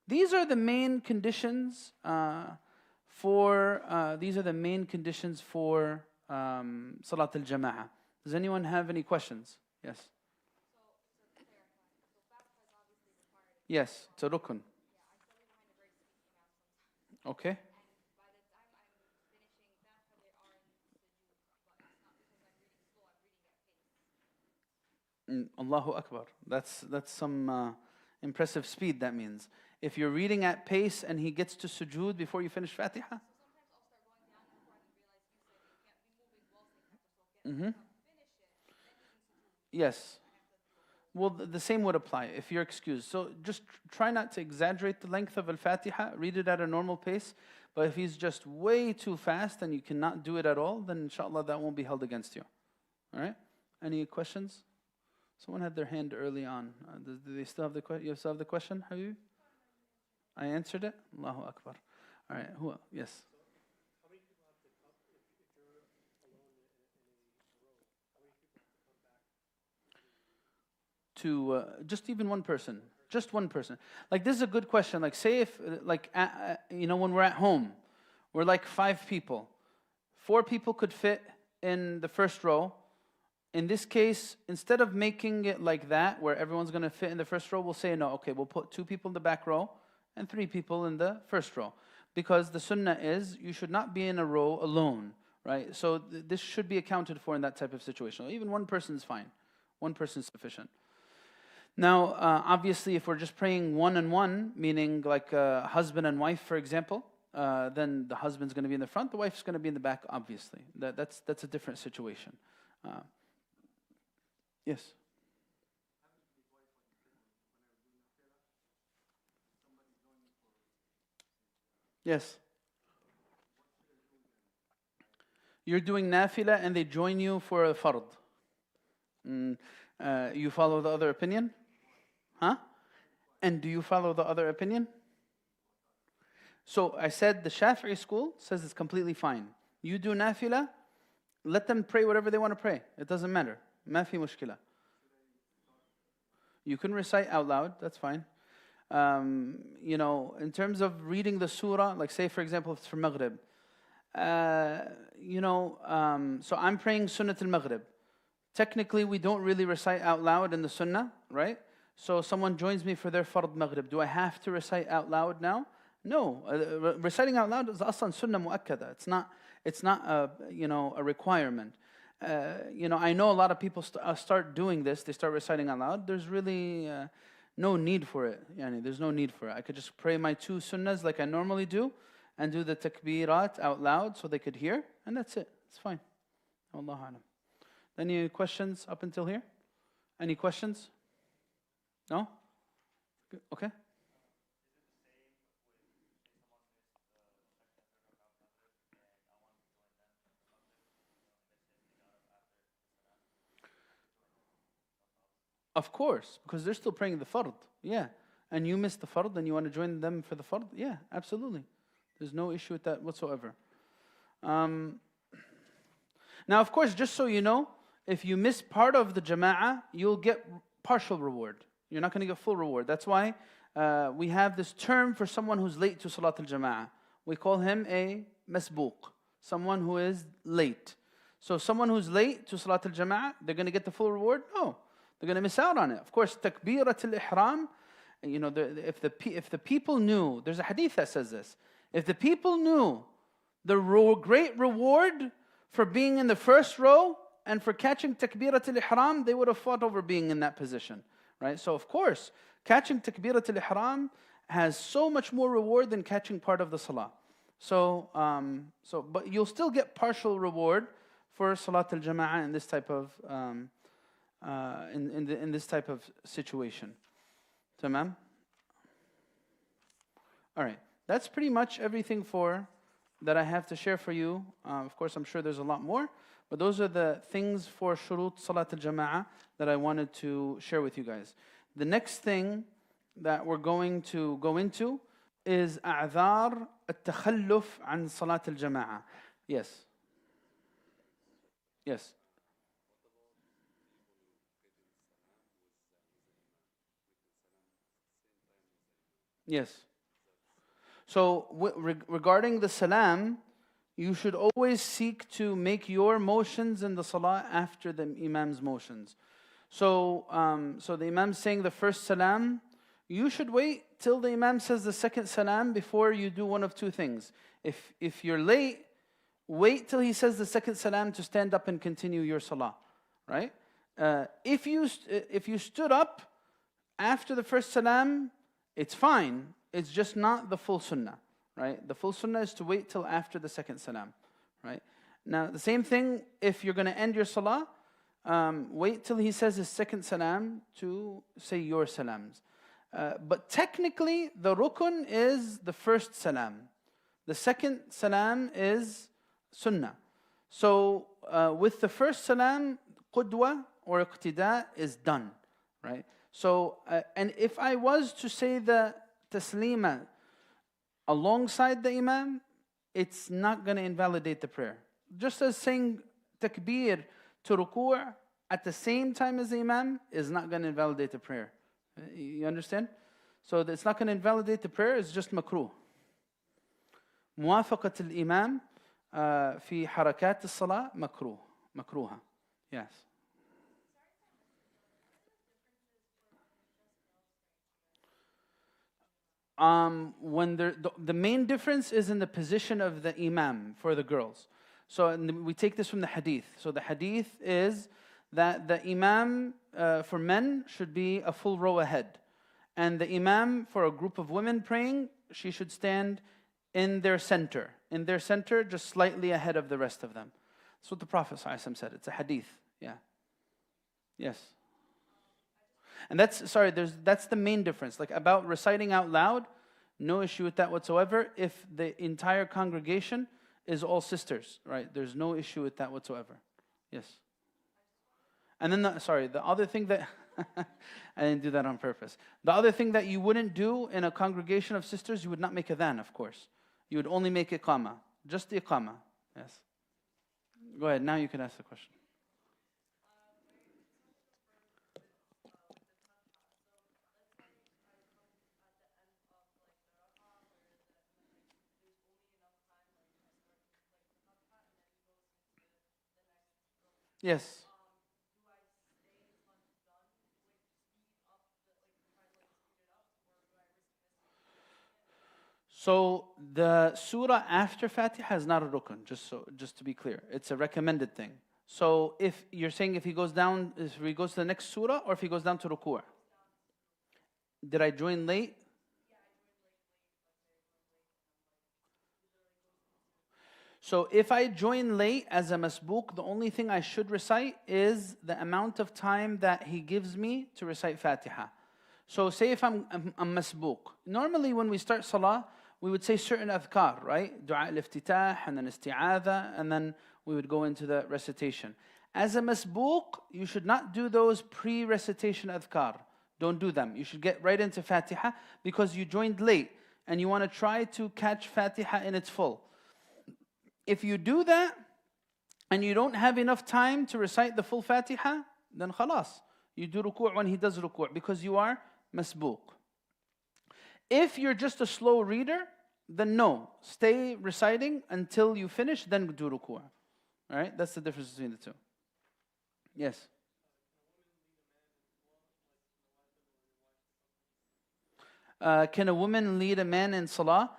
These are the main conditions for Salat al-Jama'ah. Does anyone have any questions? Yes. So to clarify, so Fatiha is obviously required. Yes, it's a rukun. Yeah, I study behind a very speedy imam sometimes. Okay. And by the time I'm finishing Fatiha, they are in sujood. But it's not because I'm reading slow, I'm reading at pace. Allahu Akbar. That's some impressive speed, that means. If you're reading at pace and he gets to sujood before you finish Fatiha? So sometimes I'll start going down before I realize you said you can't be moving while saying Fatiha. So I'll get finish it, and then he's in sujood. Yes. Well, the same would apply if you're excused. So just try not to exaggerate the length of Al-Fatiha. Read it at a normal pace. But if he's just way too fast and you cannot do it at all, then inshallah that won't be held against you. All right? Any questions? Someone had their hand early on. Do they still have the question? You still have the question, Habib? I answered it? Allahu Akbar. All right. Who else? Yes. How many people have to come if you're alone in a row? How many people have to come back? to just even one person, just one person. Like this is a good question. Like say if when we're at home, we're like 5 people, 4 people could fit in the first row. In this case, instead of making it like that, where everyone's going to fit in the first row, we'll say no. Okay, we'll put 2 people in the back row and 3 people in the first row, because the sunnah is you should not be in a row alone, right? So this should be accounted for in that type of situation. Even one person is fine. One person is sufficient. Now, obviously, if we're just praying one-on-one, meaning like husband and wife, for example, then the husband's going to be in the front, the wife's going to be in the back, obviously. That's a different situation. Yes? Yes. You're doing nafila and they join you for a fard. You follow the other opinion? Huh? And do you follow the other opinion? So I said the Shafi'i school says it's completely fine. You do nafila, let them pray whatever they want to pray. It doesn't matter. Ma fi mushkila. You can recite out loud, that's fine. In terms of reading the surah, like say for example if it's for Maghrib, so I'm praying Sunnat al-Maghrib. Technically we don't really recite out loud in the Sunnah, right? So someone joins me for their Fard Maghrib. Do I have to recite out loud now? No. Reciting out loud is aslan Sunnah mu'akkada. It's not a requirement. I know a lot of people start doing this. They start reciting out loud. There's really no need for it. There's no need for it. I could just pray my 2 sunnahs like I normally do and do the takbirat out loud so they could hear, and that's it. It's fine. Wallahu alam. Any questions up until here? Any questions? No? Okay. Of course, because they're still praying the fard. Yeah. And you missed the fard and you want to join them for the fard? Yeah, absolutely. There's no issue with that whatsoever. Now, of course, just so you know, if you miss part of the jama'ah, you'll get partial reward. You're not going to get full reward. That's why we have this term for someone who's late to Salat al-Jama'ah. We call him a masbuq, someone who is late. So someone who's late to Salat al-Jama'ah, they're going to get the full reward? No. They're going to miss out on it. Of course, takbirat al-ihram, if the people knew, there's a hadith that says this, if the people knew the great reward for being in the first row and for catching takbirat al-ihram, they would have fought over being in that position, right? So of course, catching takbirat al-ihram has so much more reward than catching part of the salah. But you'll still get partial reward for salat al-jama'ah in this type of in this type of situation. Tamam? All right. That's pretty much everything that I have to share for you. Of course, I'm sure there's a lot more, but those are the things for shurut salat al-jama'ah that I wanted to share with you guys. The next thing that we're going to go into is a'dhar al-takhalluf an salat al-jama'ah. Yes. Yes. Yes. So regarding the salam, you should always seek to make your motions in the salah after the imam's motions. So the imam saying the first salam, you should wait till the imam says the second salam before you do one of 2 things. If you're late, wait till he says the second salam to stand up and continue your salah, right? If you stood up after the first salam, it's fine. It's just not the full sunnah, right? The full sunnah is to wait till after the second salam, right? Now, the same thing, if you're going to end your salah, wait till he says his second salam to say your salams. But technically, the rukun is the first salam. The second salam is sunnah. So, with the first salam, qudwa or iqtida is done, right? So, and if I was to say the taslima alongside the imam, it's not going to invalidate the prayer. Just as saying takbir to ruku' at the same time as the imam is not going to invalidate the prayer. You understand? So it's not going to invalidate the prayer, it's just makruh. موافقة الإمام في حركات الصلاة مكروهة. Yes. When the main difference is in the position of the imam for the girls. So we take this from the hadith. So the hadith is that the imam for men should be a full row ahead. And the imam for a group of women praying, she should stand in their center. In their center, just slightly ahead of the rest of them. That's what the Prophet ﷺ said. It's a hadith. Yeah. Yes. And that's the main difference. Like about reciting out loud, no issue with that whatsoever if the entire congregation is all sisters, right? There's no issue with that whatsoever. Yes. And then, the other thing that, I didn't do that on purpose. The other thing that you wouldn't do in a congregation of sisters, you would not make adhan, of course. You would only make iqamah, just the iqamah. Yes. Go ahead, now you can ask the question. Yes. So the surah after Fatiha is not a rukun, just to be clear. It's a recommended thing. So if you're saying if he goes to the next surah or if he goes down to ruku'. Did I join late? So if I join late as a masbook, the only thing I should recite is the amount of time that he gives me to recite Fatiha. So say if I'm masbook. Normally when we start salah, we would say certain adhkar, right? Dua al-iftitah, and then isti'adha, and then we would go into the recitation. As a masbook, you should not do those pre-recitation adhkar. Don't do them. You should get right into Fatiha because you joined late and you want to try to catch Fatiha in its full. If you do that and you don't have enough time to recite the full Fatiha, then khalas. You do ruku' when he does ruku' because you are masbook. If you're just a slow reader, then no. Stay reciting until you finish, then do ruku'. All right? That's the difference between the two. Yes? Can a woman lead a man in salah?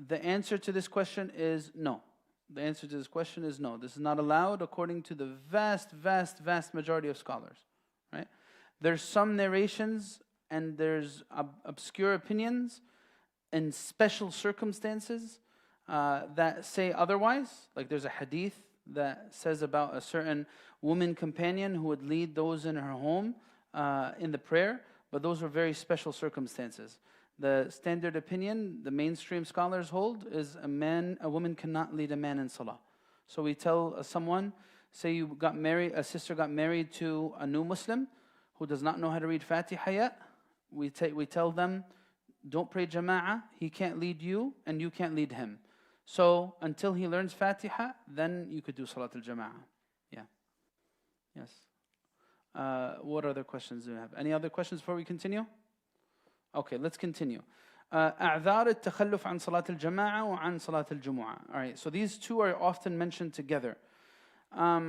The answer to this question is no. The answer to this question is no. This is not allowed according to the vast majority of scholars. Right? There's some narrations and there's obscure opinions in special circumstances that say otherwise. Like there's a hadith that says about a certain woman companion who would lead those in her home in the prayer, but those were very special circumstances. The standard opinion, the mainstream scholars hold, is a woman cannot lead a man in salah. So we tell someone, say a sister got married to a new Muslim who does not know how to read Fatiha yet. We tell them, don't pray jama'ah, he can't lead you and you can't lead him. So until he learns Fatiha, then you could do Salat al-Jama'ah. Yeah. Yes. What other questions do we have? Any other questions before we continue? Okay, let's continue. أعذار التخلف عن صلاة الجماعة وعن صلاة الجمعة. All right, so these two are often mentioned together. All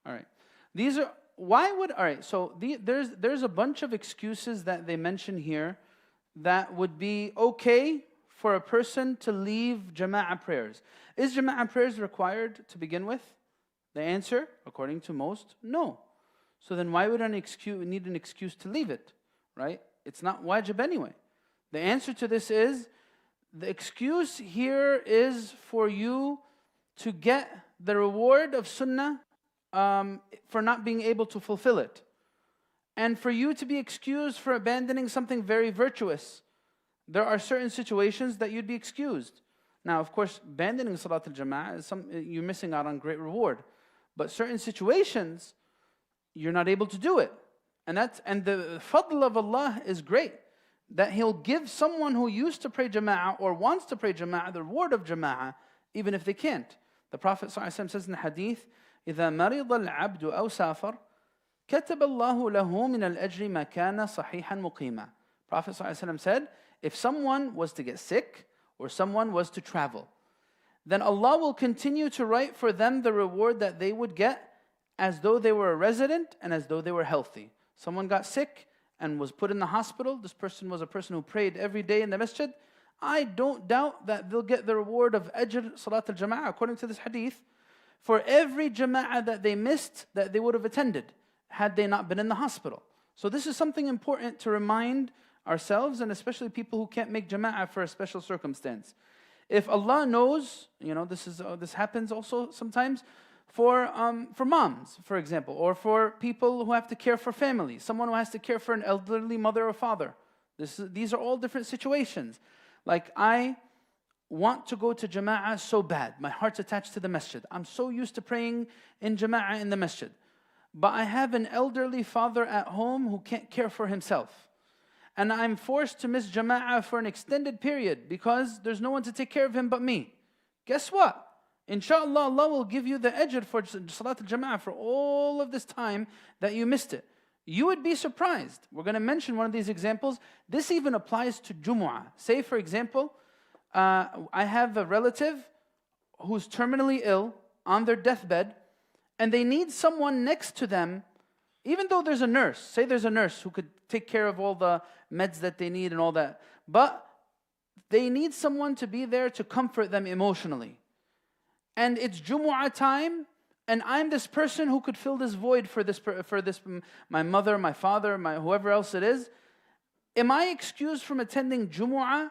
right. These are, there's a bunch of excuses that they mention here that would be okay for a person to leave jama'ah prayers. Is jama'ah prayers required to begin with? The answer, according to most, no. So then why would need an excuse to leave it, right? It's not wajib anyway. The answer to this is, the excuse here is for you to get the reward of sunnah for not being able to fulfill it. And for you to be excused for abandoning something very virtuous. There are certain situations that you'd be excused. Now, of course, abandoning Salat al-Jama'ah is you're missing out on great reward. But certain situations, you're not able to do it. And the fadl of Allah is great. That He'll give someone who used to pray Jama'ah or wants to pray Jama'ah the reward of Jama'ah, even if they can't. The Prophet ﷺ says in the hadith, إِذَا مَرِضَ الْعَبْدُ أَوْ سَافَرَ كَتَبَ اللَّهُ لَهُ مِنَ الْأَجْرِ مَا كَانَ صَحِيحًا مُقِيمًا. Prophet ﷺ said, if someone was to get sick or someone was to travel, then Allah will continue to write for them the reward that they would get as though they were a resident and as though they were healthy. Someone got sick and was put in the hospital. This person was a person who prayed every day in the masjid. I don't doubt that they'll get the reward of ajr salat al-jama'ah, according to this hadith, for every jama'ah that they missed that they would have attended had they not been in the hospital. So this is something important to remind ourselves, and especially people who can't make jama'ah for a special circumstance. If Allah knows, this happens also sometimes for moms, for example, or for people who have to care for family, someone who has to care for an elderly mother or father. These are all different situations. Like, I want to go to jama'ah so bad. My heart's attached to the masjid. I'm so used to praying in jama'ah in the masjid. But I have an elderly father at home who can't care for himself. And I'm forced to miss jama'ah for an extended period because there's no one to take care of him but me. Guess what? Inshallah, Allah will give you the ajr for salat al-jama'ah for all of this time that you missed it. You would be surprised. We're going to mention one of these examples. This even applies to Jumu'ah. Say, for example, I have a relative who's terminally ill on their deathbed, and they need someone next to them, even though there's a nurse. Say there's a nurse who could take care of all the meds that they need and all that. But they need someone to be there to comfort them emotionally. And it's Jumu'ah time, and I'm this person who could fill this void for this, my mother, my father, whoever else it is. Am I excused from attending Jumu'ah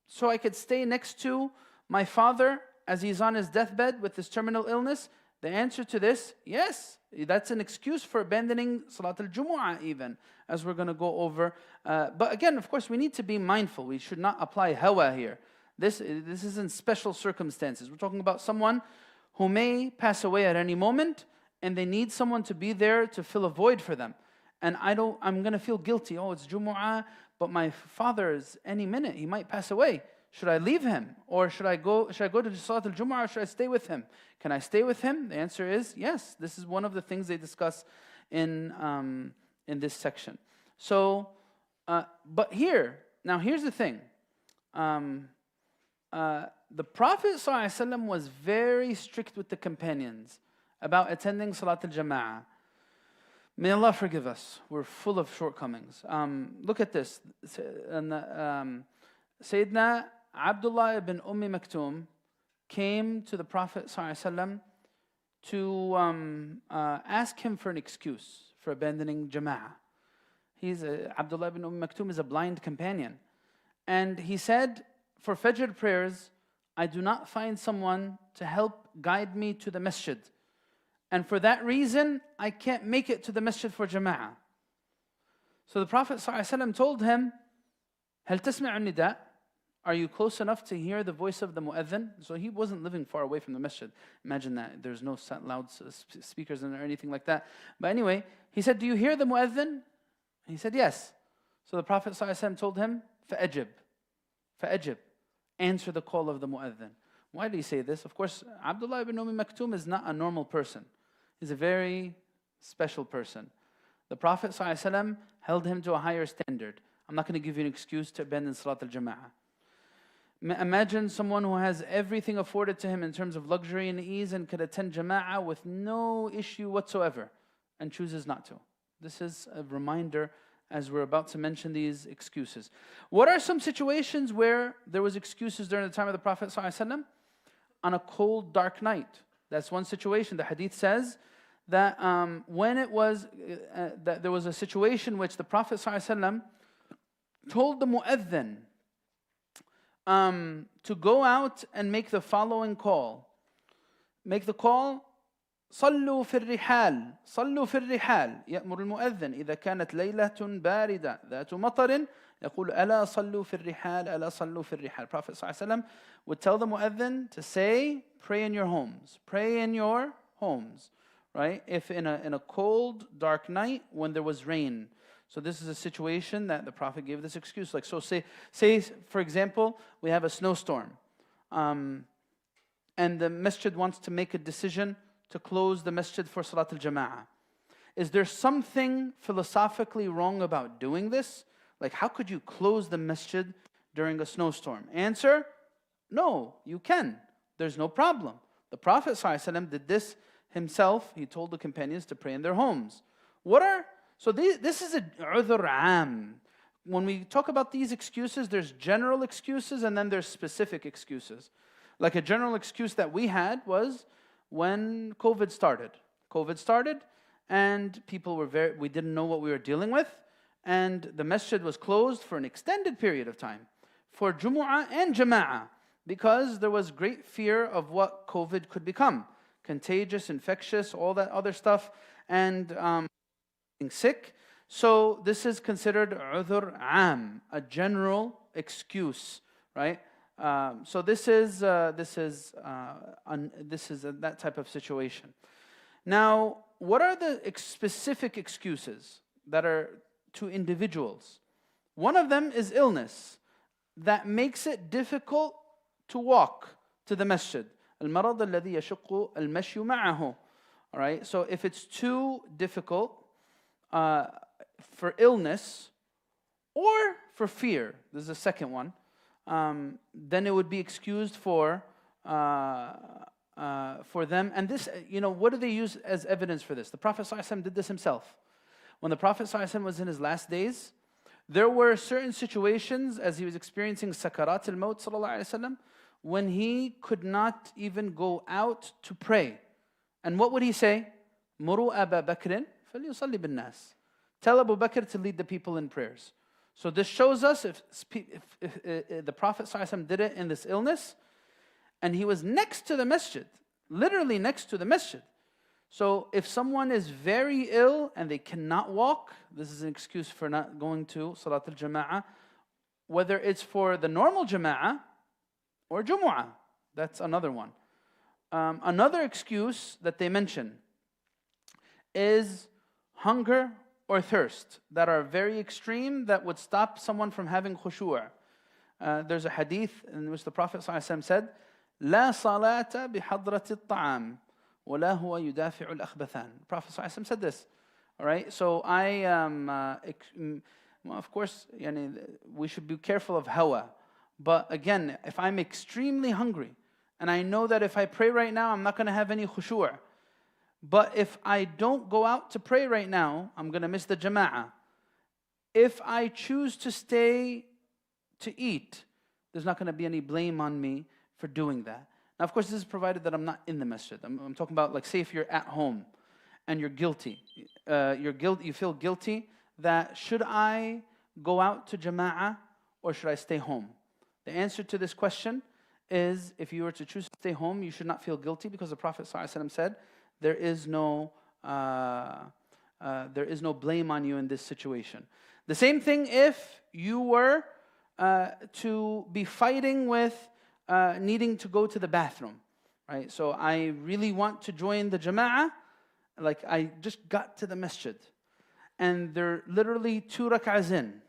so I could stay next to my father as he's on his deathbed with his terminal illness? The answer to this, yes. That's an excuse for abandoning Salat al-Jumu'ah even, as we're going to go over. But again, of course, we need to be mindful. We should not apply hawa here. This is in special circumstances. We're talking about someone who may pass away at any moment, and they need someone to be there to fill a void for them. And I'm going to feel guilty. Oh, it's Jumu'ah, but my father is any minute, he might pass away. Should I leave him? Or should I go to Salat al-Jumu'ah, or should I stay with him? Can I stay with him? The answer is yes. This is one of the things they discuss in this section. So, but here's the thing. The Prophet ﷺ was very strict with the companions about attending Salat al-Jama'ah. May Allah forgive us. We're full of shortcomings. Look at this. Sayyidina Abdullah ibn Maktoum came to the Prophet ﷺ to ask him for an excuse for abandoning Jama'ah. Abdullah ibn Maktoum is a blind companion. And he said, for Fajr prayers, I do not find someone to help guide me to the masjid. And for that reason, I can't make it to the masjid for Jama'ah. So the Prophet ﷺ told him, هل تسمع النداء? Are you close enough to hear the voice of the mu'adhin? So he wasn't living far away from the masjid. Imagine that. There's no loud speakers or anything like that. But anyway, he said, do you hear the mu'adhin? He said, yes. So the Prophet ﷺ told him, فَأَجِبْ. Answer the call of the mu'adhin. Why did he say this? Of course, Abdullah ibn Maktoum is not a normal person. He's a very special person. The Prophet ﷺ held him to a higher standard. I'm not going to give you an excuse to abandon Salat al-Jama'ah. Imagine someone who has everything afforded to him in terms of luxury and ease and could attend Jama'ah with no issue whatsoever and chooses not to. This is a reminder as we're about to mention these excuses. What are some situations where there was excuses during the time of the Prophet ﷺ? On a cold, dark night. That's one situation. The hadith says that when it was, that there was a situation which the Prophet ﷺ told the mu'adhin to go out and make the following call. Make the call, صلوا في الرحال صلوا في الرحال يأمر المؤذن إذا كانت ليلة باردة ذات مطر يقول ألا صلوا في الرحال ألا صلوا في الرحال. Prophet ﷺ would tell the mu'adhin to say, pray in your homes. Pray in your homes. Right? If in a cold, dark night when there was rain. So this is a situation that the Prophet gave this excuse. Like, so say for example, we have a snowstorm. and the masjid wants to make a decision to close the masjid for Salat al-Jama'ah. Is there something philosophically wrong about doing this? Like, how could you close the masjid during a snowstorm? Answer, no, you can. There's no problem. The Prophet ﷺ did this himself. He told the companions to pray in their homes. This is a udhr am. When we talk about these excuses, there's general excuses and then there's specific excuses. Like a general excuse that we had was when COVID started. COVID started and people were we didn't know what we were dealing with, and the masjid was closed for an extended period of time for Jumu'ah and Jama'ah because there was great fear of what COVID could become. Contagious, infectious, all that other stuff, and being sick. So this is considered udhr am, a general excuse, right? So this is that type of situation. Now, what are the specific excuses that are to individuals? One of them is illness that makes it difficult to walk to the masjid. الْمَرَضَ الَّذِي يَشُقُّ الْمَشْيُ مَعَهُ. All right, so if it's too difficult for illness or for fear, this is the second one, then it would be excused for them. And this, what do they use as evidence for this? The Prophet ﷺ did this himself. When the Prophet ﷺ was in his last days, there were certain situations as he was experiencing sakarat al-maut ﷺ, when he could not even go out to pray. And what would he say? Muru Aba Bakrin falyusalli bin nas. Tell Abu Bakr to lead the people in prayers. So this shows us if the Prophet ﷺ did it in this illness, and he was next to the masjid, literally next to the masjid. So if someone is very ill and they cannot walk, this is an excuse for not going to Salat al-Jama'ah, whether it's for the normal Jama'ah or Jumu'ah. That's another one. Another excuse that they mention is hunger or thirst that are very extreme that would stop someone from having khushu'. There's a hadith in which the Prophet ﷺ said, لا صلاة بحضرة الطعام ولا هو يدافع الأخبثان. The Prophet ﷺ said this. All right, so of course, we should be careful of hawa. But again, if I'm extremely hungry, and I know that if I pray right now, I'm not going to have any khushu'. But if I don't go out to pray right now, I'm going to miss the jama'ah. If I choose to stay to eat, there's not going to be any blame on me for doing that. Now, of course, this is provided that I'm not in the masjid. I'm talking about, like, say if you're at home and you're guilty. You feel guilty that should I go out to jama'ah or should I stay home? The answer to this question is if you were to choose to stay home, you should not feel guilty because the Prophet ﷺ said, there is no blame on you in this situation. The same thing if you were to be fighting with needing to go to the bathroom, right? So I really want to join the jama'ah, like I just got to the masjid, and they're literally 2 rak'ahs in,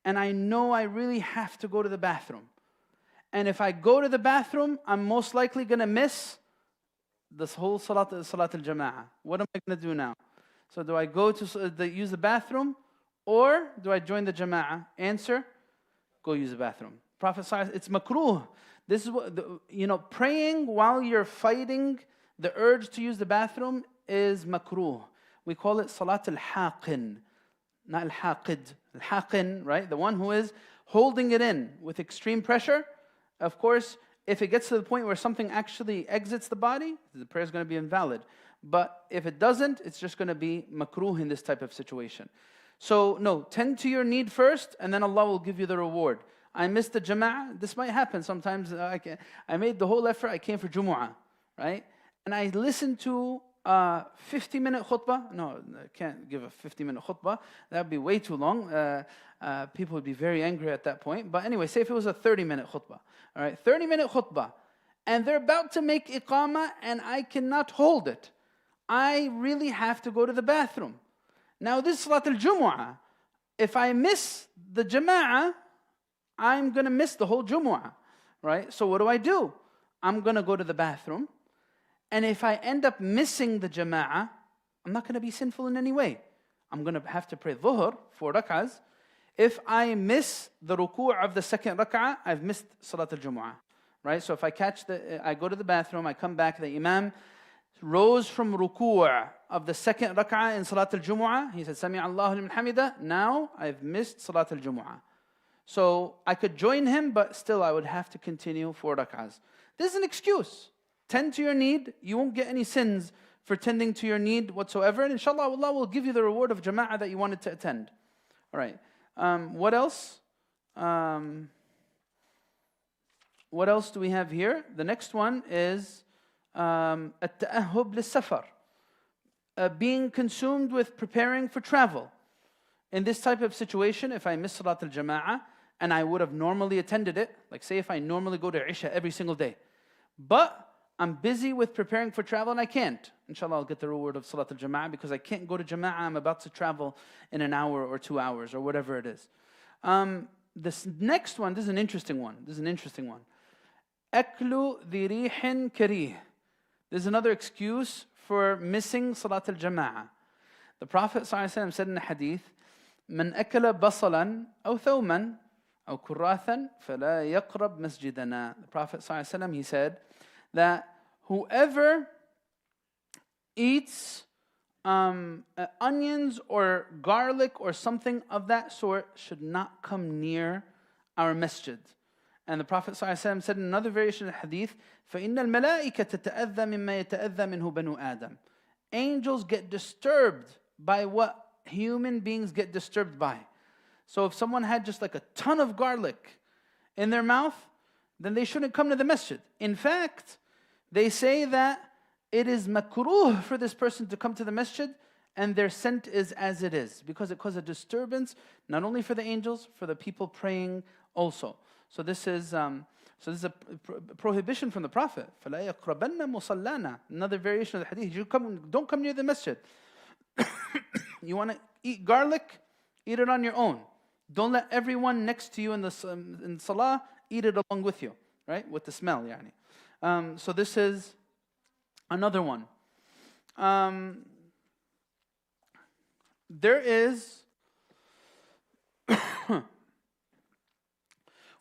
and I know I really have to go to the bathroom. And if I go to the bathroom, I'm most likely going to miss this whole Salat al-Jama'ah. What am I going to do now? So do I go to use the bathroom or do I join the Jama'ah? Answer, go use the bathroom. Prophet says it's makruh. This is what, praying while you're fighting the urge to use the bathroom is makruh. We call it Salat al-Haqin, not al-Haqid. Al-Haqin, right? The one who is holding it in with extreme pressure. Of course, if it gets to the point where something actually exits the body, the prayer is going to be invalid. But if it doesn't, it's just going to be makruh in this type of situation. So no, tend to your need first, and then Allah will give you the reward. I missed the jama'ah. This might happen sometimes. I made the whole effort. I came for Jumu'ah, right? And I listened to a 50-minute khutbah. No, I can't give a 50-minute khutbah. That would be way too long. People would be very angry at that point. But anyway, say if it was a 30-minute khutbah. All right, 30-minute khutbah. And they're about to make iqamah and I cannot hold it. I really have to go to the bathroom. Now this is Salat al-Jumu'ah. If I miss the jama'ah, I'm going to miss the whole Jumu'ah. Right? So what do? I'm going to go to the bathroom. And if I end up missing the jama'ah, I'm not going to be sinful in any way. I'm going to have to pray dhuhr, 4 rak'ahs. If I miss the ruku' of the second rak'ah, I've missed Salat al-Jumu'ah. Right? So if I go to the bathroom, I come back, the Imam rose from ruku' of the second rak'ah in Salat al-Jumu'ah. He said, Sami' Allahu liman hamida. Now I've missed Salat al-Jumu'ah. So I could join him, but still I would have to continue 4 rak'ahs. This is an excuse. Tend to your need. You won't get any sins for tending to your need whatsoever. And inshallah, Allah will give you the reward of jama'ah that you wanted to attend. All right. What else? What else do we have here? The next one is at-ta'ahhub lis-safar. Being consumed with preparing for travel. In this type of situation, if I miss Salat al-Jama'ah and I would have normally attended it, like say if I normally go to Isha every single day, but I'm busy with preparing for travel and I can't. Inshallah, I'll get the reward of Salat al-Jama'ah because I can't go to Jama'ah. I'm about to travel in an hour or 2 hours or whatever it is. This next one, this is an interesting one. Aklu dhi rihin karih. This is another excuse for missing Salat al-Jama'ah. The Prophet ﷺ said in the hadith, من أكل بصلا أو ثوما أو كراثا فلا يقرب مسجدنا. The Prophet ﷺ, he said that whoever eats onions or garlic or something of that sort should not come near our masjid. And the Prophet ﷺ said in another variation of the hadith, فَإِنَّ الْمَلَائِكَةَ تَتَأَذَّى مِمَّا يَتَأَذَّى مِنْهُ بَنُو آدَمَ. Angels get disturbed by what human beings get disturbed by. So if someone had just like a ton of garlic in their mouth, then they shouldn't come to the masjid. In fact, they say that it is makruh for this person to come to the masjid and their scent is as it is because it causes a disturbance not only for the angels, for the people praying also. So this is a prohibition from the Prophet. فَلَا يَقْرَبَنَّ مُصَلَّانَا. Another variation of the hadith. Don't come near the masjid. You want to eat garlic? Eat it on your own. Don't let everyone next to you in salah eat it along with you, right? With the smell, yani. So this is another one. There is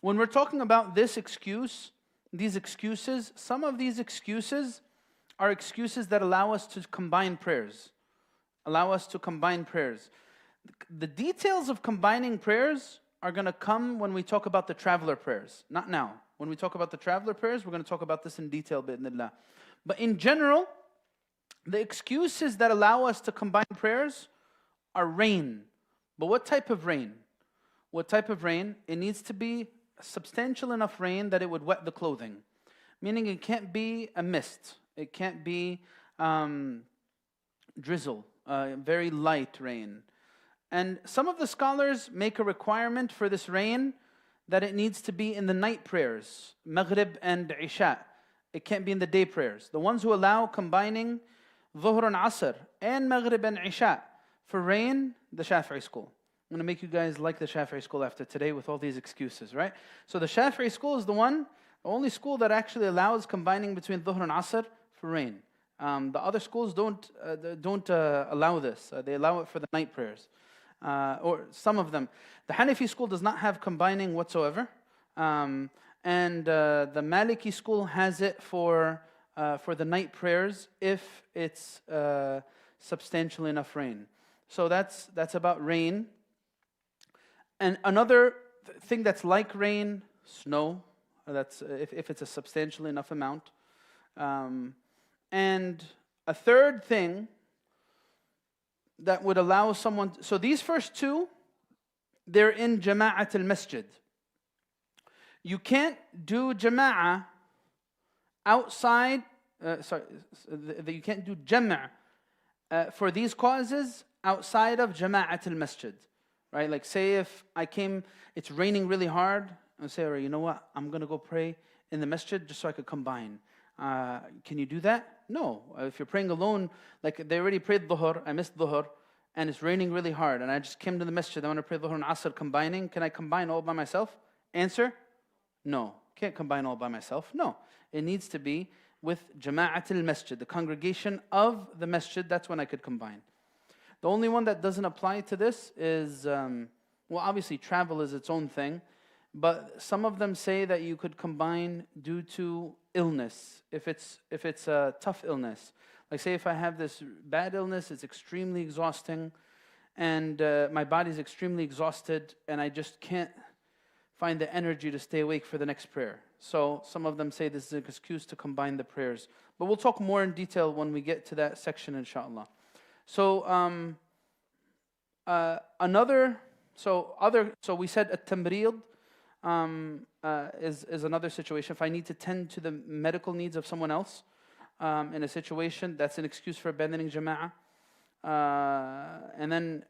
when we're talking about this excuse, these excuses, some of these excuses are excuses that allow us to combine prayers. The details of combining prayers are going to come when we talk about the traveler prayers, not now. When we talk about the traveler prayers, we're going to talk about this in detail, bi'idhnillah. But in general, the excuses that allow us to combine prayers are rain. But what type of rain? It needs to be substantial enough rain that it would wet the clothing. Meaning it can't be a mist. It can't be drizzle, very light rain. And some of the scholars make a requirement for this rain that it needs to be in the night prayers, Maghrib and Isha. It can't be in the day prayers. The ones who allow combining Dhuhr and Asr and Maghrib and Isha for rain, the Shafi'i school. I'm going to make you guys like the Shafi'i school after today with all these excuses, right? So the Shafi'i school is the only school that actually allows combining between Dhuhr and Asr for rain. The other schools don't allow this. They allow it for the night prayers. Or some of them. The Hanafi school does not have combining whatsoever. And the Maliki school has it for the night prayers if it's substantial enough rain. So that's about rain. And another thing that's like rain, snow. That's if it's a substantial enough amount. And a third thing that would allow someone... So these first two, they're in Jama'at al-Masjid. You can't do Jama'ah outside... you can't do Jama' for these causes outside of Jama'at al-Masjid. Right? Like say if it's raining really hard, I say, all right, you know what? I'm going to go pray in the masjid just so I could combine. Can you do that? No. If you're praying alone, like they already prayed Dhuhr, I missed Dhuhr, and it's raining really hard, and I just came to the masjid, I want to pray Dhuhr and Asr combining. Can I combine all by myself? Answer, no. Can't combine all by myself. No, it needs to be with jama'at al-masjid, the congregation of the masjid. That's when I could combine. The only one that doesn't apply to this is, well, obviously travel is its own thing, but some of them say that you could combine due to illness, if it's a tough illness. Like say if I have this bad illness, it's extremely exhausting, and my body's extremely exhausted, and I just can't find the energy to stay awake for the next prayer. So some of them say this is an excuse to combine the prayers. But we'll talk more in detail when we get to that section, inshallah. So so we said at-tamrid is another situation. If I need to tend to the medical needs of someone else in a situation, that's an excuse for abandoning jama'ah. And then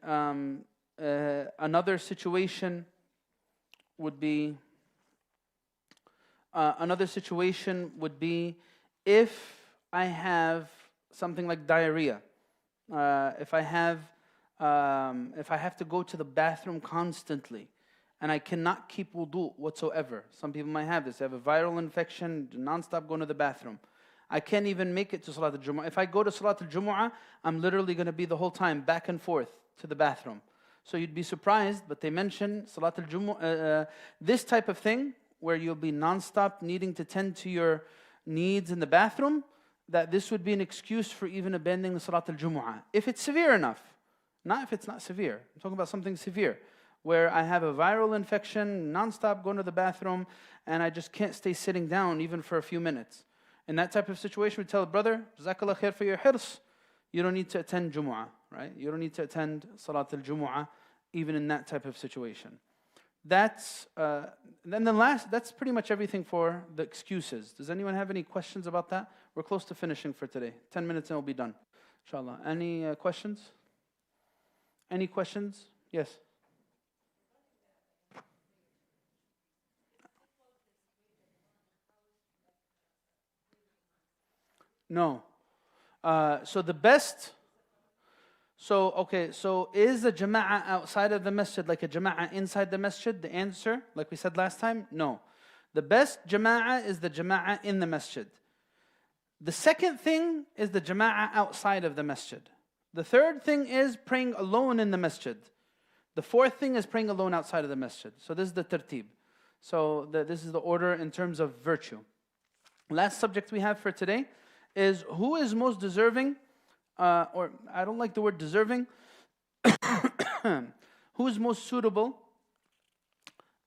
another situation would be if I have something like diarrhea. If I have to go to the bathroom constantly and I cannot keep wudu whatsoever. Some people might have this. They have a viral infection, non-stop going to the bathroom. I can't even make it to Salat al-Jumu'ah. If I go to Salat al-Jumu'ah, I'm literally going to be the whole time back and forth to the bathroom. So you'd be surprised, but they mention Salat al-Jumu'ah, this type of thing, where you'll be non-stop needing to tend to your needs in the bathroom, that this would be an excuse for even abandoning the Salat al-Jumu'ah. If it's severe enough, not if it's not severe. I'm talking about something severe, where I have a viral infection, non-stop going to the bathroom, and I just can't stay sitting down even for a few minutes. In that type of situation, we tell the brother, Jazakallah khair for your hirs. You don't need to attend Jumu'ah, right? You don't need to attend Salat al-Jumu'ah, even in that type of situation. That's that's pretty much everything for the excuses. Does anyone have any questions about that? We're close to finishing for today. 10 minutes and we'll be done, inshallah. Any questions? Any questions? Yes? No. So the best... So is a jama'ah outside of the masjid like a jama'ah inside the masjid? The answer, like we said last time, no. The best jama'ah is the jama'ah in the masjid. The second thing is the jama'ah outside of the masjid. The third thing is praying alone in the masjid. The fourth thing is praying alone outside of the masjid. So this is the tartib. So this is the order in terms of virtue. Last subject we have for today is who is most deserving, or I don't like the word deserving, who is most suitable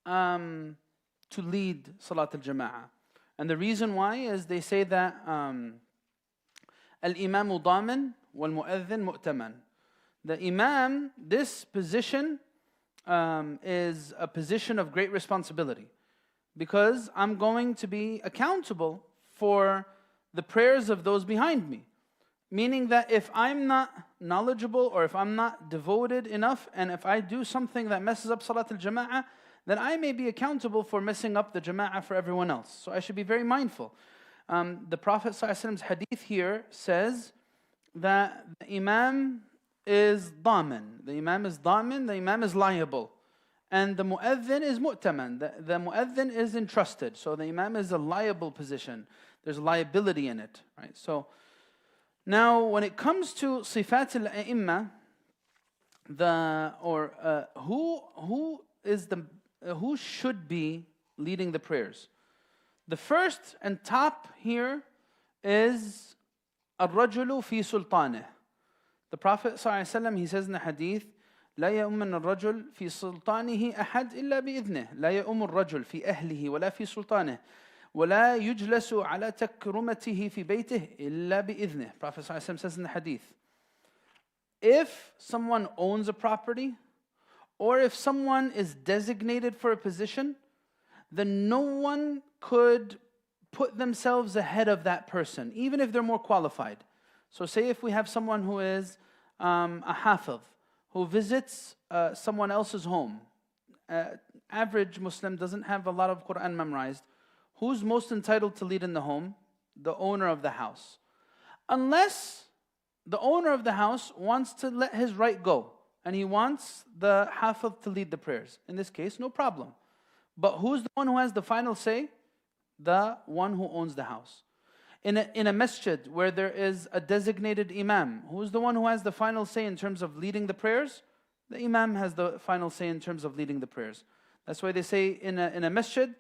to lead Salat al-Jama'ah. And the reason why is they say that al-imamu damin wal-mu'adhin mu'taman. The imam, this position is a position of great responsibility, because I'm going to be accountable for the prayers of those behind me. Meaning that if I'm not knowledgeable or if I'm not devoted enough, and if I do something that messes up Salat al-Jama'ah, then I may be accountable for messing up the Jama'ah for everyone else. So I should be very mindful. The Prophet ﷺ's hadith here says that the Imam is damin. The Imam is damin, the Imam is liable. And the mu'adhin is mu'taman. The mu'adhin is entrusted. So the Imam is a liable position. There's liability in it, right? So now when it comes to sifat al-a'imma, who should be leading the prayers? The first and top here is الرجل في سلطانه. The Prophet ﷺ, he says in the hadith, لا يؤمن الرجل في سلطانه أحد إلا بإذنه لا يؤم الرجل في أهله ولا في سلطانه ولا يجلس على تكرمته في بيته إلا بإذنه. Prophet ﷺ says in the hadith, if someone owns a property or if someone is designated for a position, then no one could put themselves ahead of that person, even if they're more qualified. So say if we have someone who is a hafiz, who visits someone else's home. Average Muslim doesn't have a lot of Quran memorized. Who's most entitled to lead in the home? The owner of the house. Unless the owner of the house wants to let his right go, and he wants the hafiz to lead the prayers. In this case, no problem. But who's the one who has the final say? the one who owns the house. In a masjid where there is a designated imam, who's the one who has the final say in terms of leading the prayers? The imam has the final say in terms of leading the prayers. That's why they say in a masjid,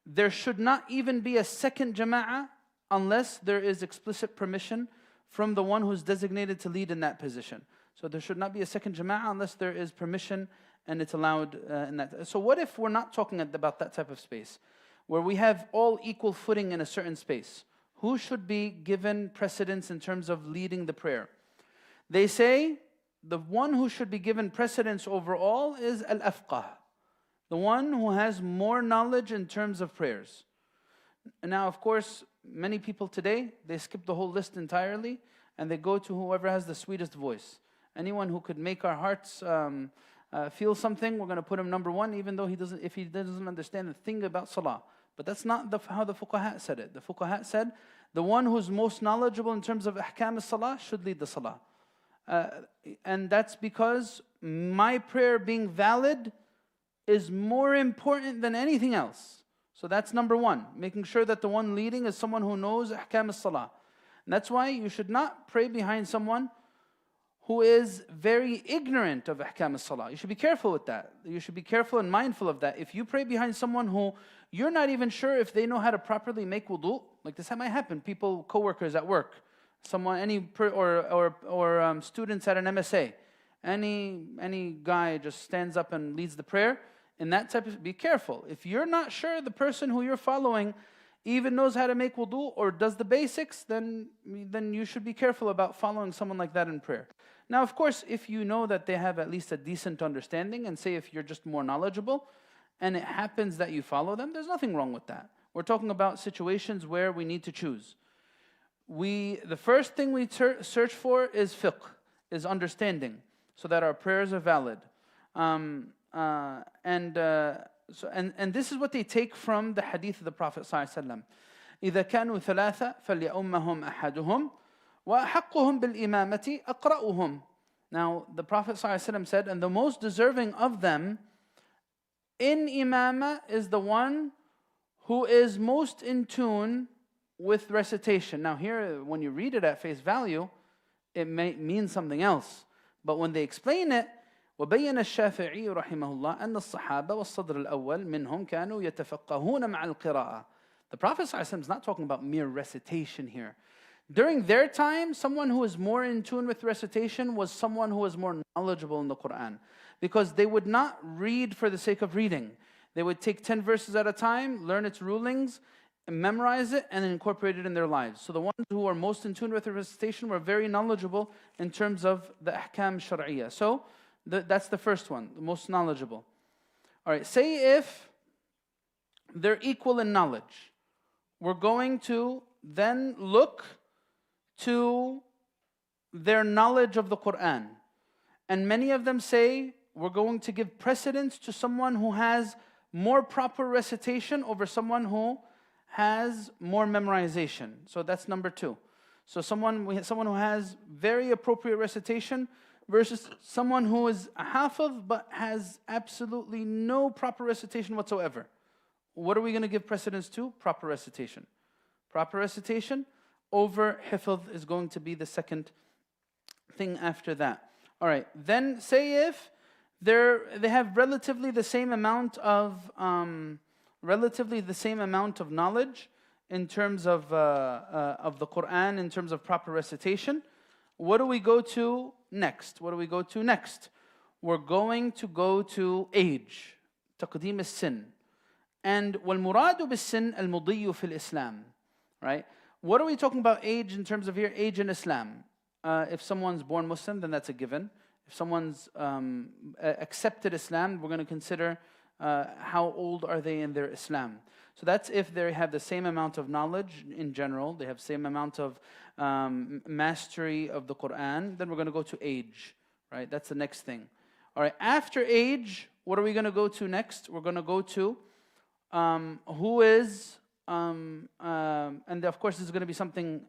there should not even be a second jama'ah unless there is explicit permission from the one who's designated to lead in that position. So there should not be a second jama'ah unless there is permission and it's allowed in that. So what if we're not talking about that type of space, where we have all equal footing in a certain space? Who should be given precedence in terms of leading the prayer? They say the one who should be given precedence overall is al-afqah, the one who has more knowledge in terms of prayers. Now, of course, many people today, they skip the whole list entirely and they go to whoever has the sweetest voice. Anyone who could make our hearts feel something, we're going to put him number one, even though if he doesn't understand a thing about salah. But that's not how the fuqaha said it. The fuqaha said, the one who's most knowledgeable in terms of ahkam as-salah should lead the salah. And that's because my prayer being valid is more important than anything else. So that's number one, making sure that the one leading is someone who knows ahkam as-salah. And that's why you should not pray behind someone who is very ignorant of ahkam as-salah. You should be careful with that. You should be careful and mindful of that. If you pray behind someone who you're not even sure if they know how to properly make wudu, like this might happen. People, co-workers at work, someone, students at an MSA, any guy just stands up and leads the prayer. In that type of, be careful. If you're not sure the person who you're following even knows how to make wudu or does the basics, then you should be careful about following someone like that in prayer. Now, of course, if you know that they have at least a decent understanding, and say if you're just more knowledgeable, and it happens that you follow them, there's nothing wrong with that. We're talking about situations where we need to choose. The first thing we search for is fiqh, is understanding, so that our prayers are valid. And this is what they take from the hadith of the Prophet ﷺ. إذا كانوا ثلاثة فليؤمهم أحدهم وأحقهم بالإمامة أقرأهم. Now the Prophet ﷺ said, and the most deserving of them in imamah is the one who is most in tune with recitation. Now here, when you read it at face value, it may mean something else. But when they explain it, وبين الشافعي رحمه الله أن الصحابة والصدر الأول منهم كانوا يتفقهون مع القراءة. The Prophet ﷺ is not talking about mere recitation here. During their time, someone who is more in tune with recitation was someone who was more knowledgeable in the Quran. Because they would not read for the sake of reading. They would take 10 verses at a time, learn its rulings, memorize it, and then incorporate it in their lives. So the ones who are most in tune with the recitation were very knowledgeable in terms of the ahkam shar'iyah. So that's the first one, the most knowledgeable. All right, say if they're equal in knowledge, we're going to then look to their knowledge of the Quran. And many of them say, we're going to give precedence to someone who has more proper recitation over someone who has more memorization. So that's number two. So someone who has very appropriate recitation versus someone who is a hafiz but has absolutely no proper recitation whatsoever. What are we going to give precedence to? Proper recitation. Proper recitation over hifz is going to be the second thing after that. All right, then say if they have relatively the same amount of knowledge in terms of the Quran, in terms of proper recitation. What do we go to next? We're going to go to age, تقديم السن. And والمراد بالسن المضي في الإسلام. Right? What are we talking about age in terms of here? Age in Islam. If someone's born Muslim, then that's a given. If someone's accepted Islam, we're going to consider how old are they in their Islam. So that's if they have the same amount of knowledge in general, they have the same amount of mastery of the Quran, then we're going to go to age. Right? That's the next thing. All right, after age, what are we going to go to next? We're going to go to who is, and of course this is going to be something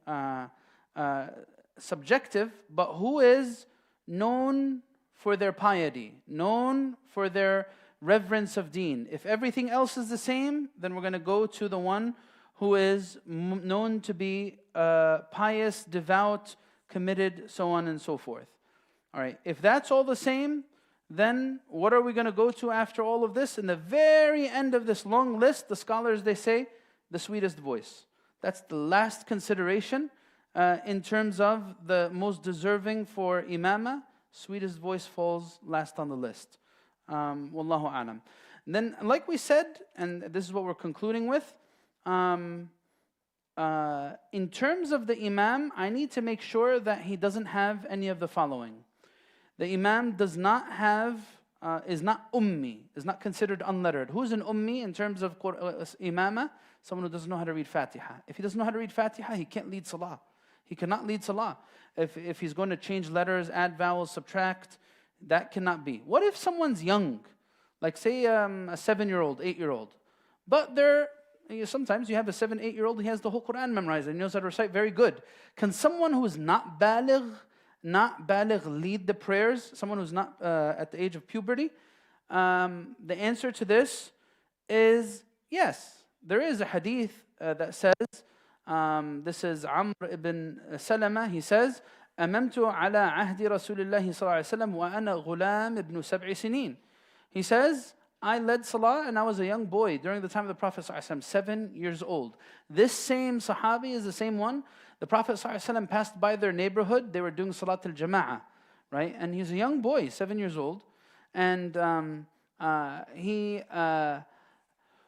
subjective, but who is known for their piety, known for their reverence of deen. If everything else is the same, then we're going to go to the one who is known to be pious, devout, committed, so on and so forth. All right, if that's all the same, then what are we going to go to after all of this? In the very end of this long list, the scholars, they say, the sweetest voice. That's the last consideration in terms of the most deserving for imamah. Sweetest voice falls last on the list. Wallahu alam. Then, like we said, and this is what we're concluding with, in terms of the imam, I need to make sure that he doesn't have any of the following. The imam does not have, is not ummi, is not considered unlettered. Who's an ummi in terms of imamah? Someone who doesn't know how to read Fatiha. If he doesn't know how to read Fatiha, he can't lead salah. He cannot lead salah. If he's going to change letters, add vowels, subtract, that cannot be. What if someone's young? Like say a 7-year-old, 8-year-old. But sometimes you have a 7, 8-year-old, he has the whole Quran memorized and he knows how to recite very good. Can someone who is not baligh lead the prayers? Someone who's not at the age of puberty? The answer to this is yes. There is a hadith that says, this is Amr ibn Salama, he says, أممت على عهد رسول الله صلى الله عليه وسلم وأنا غلام ابن 7 سنين. He says, I led salah and I was a young boy during the time of the Prophet صلى الله عليه وسلم, 7 years old. This same Sahabi is the same one. The Prophet صلى الله عليه وسلم passed by their neighborhood. They were doing salat al-jama'ah, right? And he's a young boy, 7 years old. And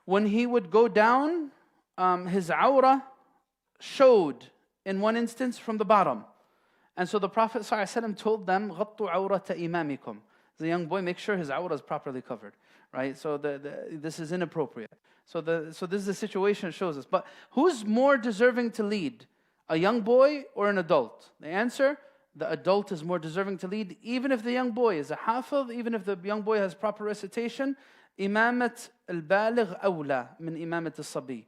when he would go down, his awrah showed in one instance from the bottom. And so the Prophet ﷺ told them, غَطُّ عَوْرَةَ إِمَامِكُمْ. As a young boy, make sure his awrah is properly covered, right? So this is inappropriate. So this is the situation it shows us. But who's more deserving to lead? A young boy or an adult? The answer, the adult is more deserving to lead, even if the young boy is a hafiz, even if the young boy has proper recitation. Imamat al-baligh awla min imamat al-sabi.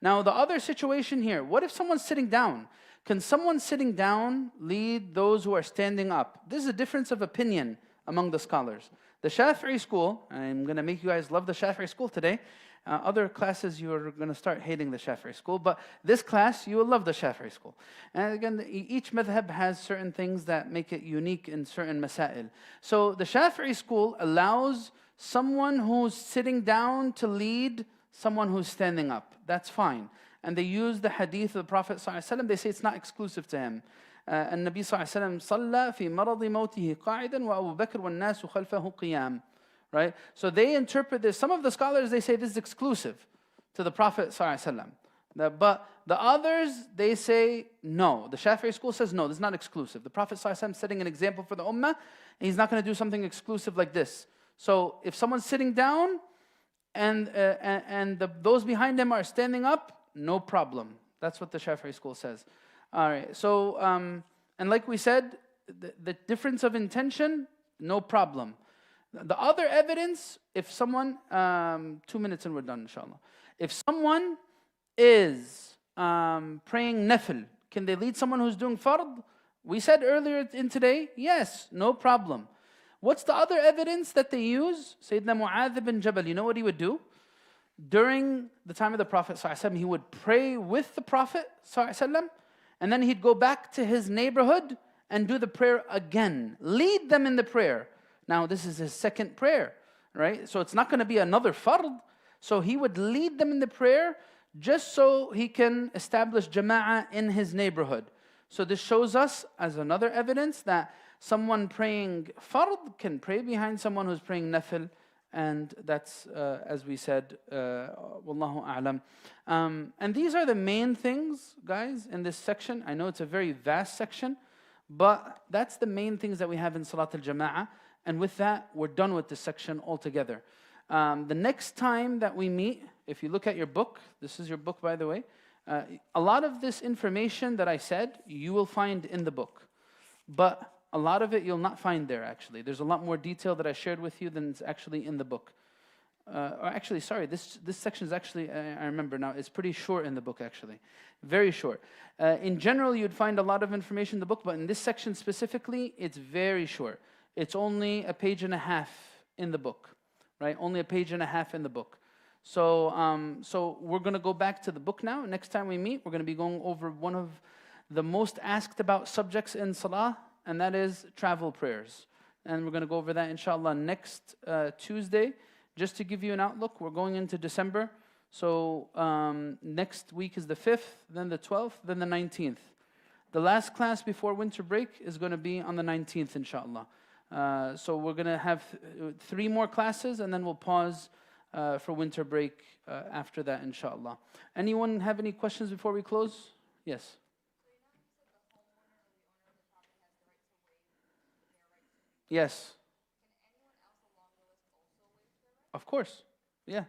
Now the other situation here, what if someone's sitting down? Can someone sitting down lead those who are standing up? This is a difference of opinion among the scholars. The Shafi'i school, I'm going to make you guys love the Shafi'i school today. Other classes you are going to start hating the Shafi'i school, but this class you will love the Shafi'i school. And again, each madhab has certain things that make it unique in certain masail. So the Shafi'i school allows someone who's sitting down to lead someone who's standing up. That's fine. And they use the hadith of the Prophet ﷺ. They say it's not exclusive to him. النبي صلى الله عليه وسلم صلى في مرض موته قاعدا وأبو بكر والناس خلفه قيام. Right? So they interpret this. Some of the scholars, they say this is exclusive to the Prophet ﷺ. But the others, they say no. The Shafi'i school says no, this is not exclusive. The Prophet ﷺ is setting an example for the ummah, and he's not going to do something exclusive like this. So if someone's sitting down and those behind him are standing up, no problem. That's what the Shafi'i school says. All right. So and like we said, the difference of intention, no problem. The other evidence, if someone 2 minutes and we're done, inshallah. If someone is praying nafil, can they lead someone who's doing fard? We said earlier in today, yes, no problem. What's the other evidence that they use? Sayyidina Mu'adh ibn Jabal, you know what he would do? During the time of the Prophet ﷺ, he would pray with the Prophet ﷺ, and then he'd go back to his neighborhood and do the prayer again. Lead them in the prayer. Now this is his second prayer, right? So it's not going to be another fard. So he would lead them in the prayer just so he can establish jama'ah in his neighborhood. So this shows us as another evidence that someone praying fard can pray behind someone who's praying nafil, and that's, as we said, wallahu a'lam. And these are the main things, guys, in this section. I know it's a very vast section, but that's the main things that we have in Salat al-Jama'ah. And with that, we're done with this section altogether. The next time that we meet, if you look at your book, this is your book, by the way, a lot of this information that I said, you will find in the book. But a lot of it you'll not find there, actually. There's a lot more detail that I shared with you than is actually in the book. Or actually, sorry, this section is actually, I remember now, it's pretty short in the book, actually. Very short. In general, you'd find a lot of information in the book, but in this section specifically, it's very short. It's only a page and a half in the book, right? Only a page and a half in the book. So we're going to go back to the book now. Next time we meet, we're going to be going over one of the most asked about subjects in Salah, and that is travel prayers. And we're going to go over that inshallah next Tuesday. Just to give you an outlook, we're going into December. So next week is the 5th, then the 12th, then the 19th. The last class before winter break is going to be on the 19th, inshallah. So we're going to have 3 more classes, and then we'll pause for winter break after that, inshallah. Anyone have any questions before we close? Yes. Yes. Of course. Yeah,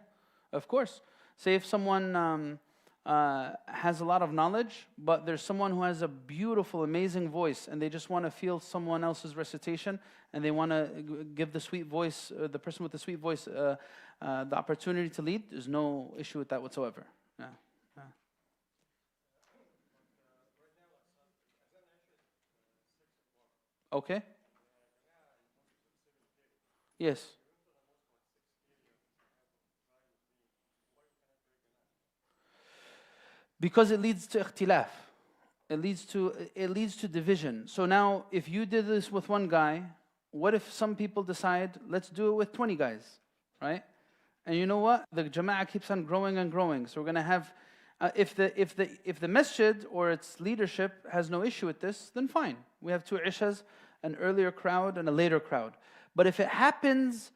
of course. Say if someone has a lot of knowledge, but there's someone who has a beautiful, amazing voice, and they just want to feel someone else's recitation, and they want to give the sweet voice, the person with the sweet voice, the opportunity to lead, there's no issue with that whatsoever. Yeah. Yeah. Okay. Yes. Because it leads to ikhtilaf. It leads to division. So now, if you did this with one guy, what if some people decide, let's do it with 20 guys, right? And you know what? The jama'ah keeps on growing and growing. So we're going to have, if the masjid or its leadership has no issue with this, then fine. We have 2 ishas, an earlier crowd and a later crowd. But if it happens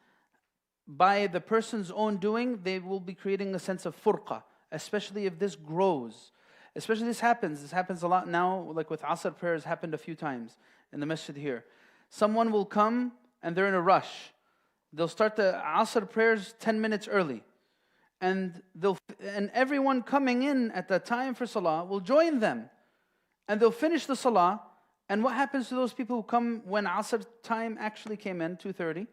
by the person's own doing, they will be creating a sense of furqa, especially if this grows. Especially this happens a lot now, like with Asr prayers, happened a few times in the masjid here. Someone will come and they're in a rush. They'll start the Asr prayers 10 minutes early. And everyone coming in at that time for Salah will join them. And they'll finish the Salah. And what happens to those people who come when Asr time actually came in, 2:30?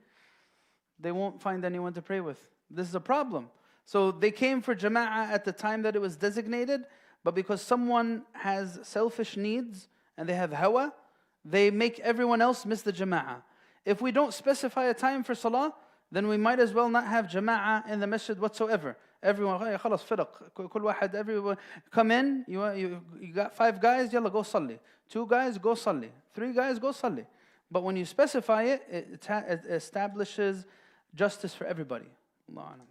They won't find anyone to pray with. This is a problem. So they came for jama'ah at the time that it was designated, but because someone has selfish needs and they have hawa, they make everyone else miss the jama'ah. If we don't specify a time for salah, then we might as well not have jama'ah in the masjid whatsoever. Everyone, خلاص فرق, كل واحد, everyone come in, you got 5 guys, yalla go salli. 2 guys, go salli. 3 guys, go salli. But when you specify it, it establishes justice for everybody. Allah Alam.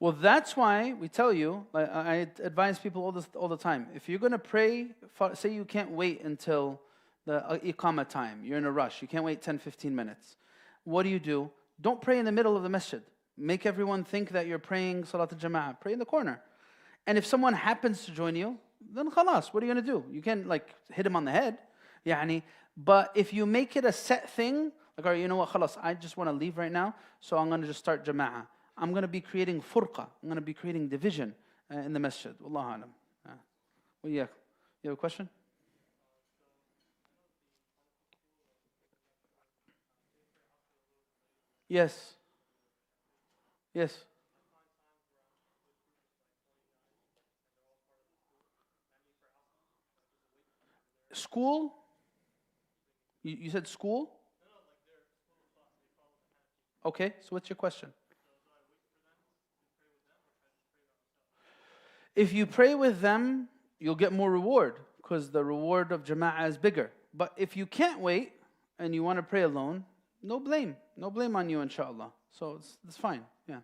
Well, that's why we tell you, I advise people all the time, if you're going to pray, say you can't wait until the iqamah time, you're in a rush, you can't wait 10, 15 minutes. What do? Don't pray in the middle of the masjid. Make everyone think that you're praying Salat al-Jama'ah. Pray in the corner. And if someone happens to join you, then khalas, what are you going to do? You can't hit him on the head. But if you make it a set thing, like, all right, you know what, khalas, I just want to leave right now, so I'm going to just start Jama'ah. I'm going to be creating furqa. I'm going to be creating division in the masjid. Wallahu alam. Well, yeah. You have a question? Yes. Yes. School? You said school? Okay, so what's your question? If you pray with them, you'll get more reward because the reward of jama'ah is bigger. But if you can't wait and you want to pray alone, no blame. No blame on you, inshallah. So it's fine, yeah.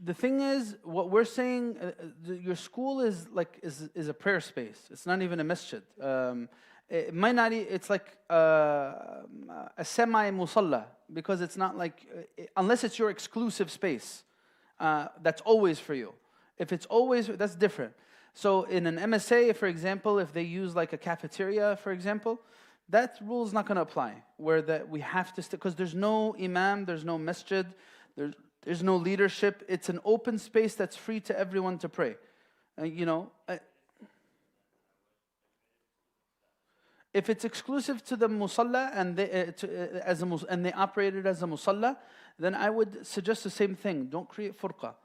The thing is, what we're saying, your school is a prayer space. It's not even a masjid. It might not. It's like a semi-musalla because it's not unless it's your exclusive space. That's always for you. If it's always, that's different. So in an MSA, for example, if they use a cafeteria, for example, that rule is not going to apply. Where we have to stick because there's no imam, there's no masjid, there's no leadership. It's an open space that's free to everyone to pray. If it's exclusive to the musalla and they operate it as a musalla, then I would suggest the same thing. Don't create furqa.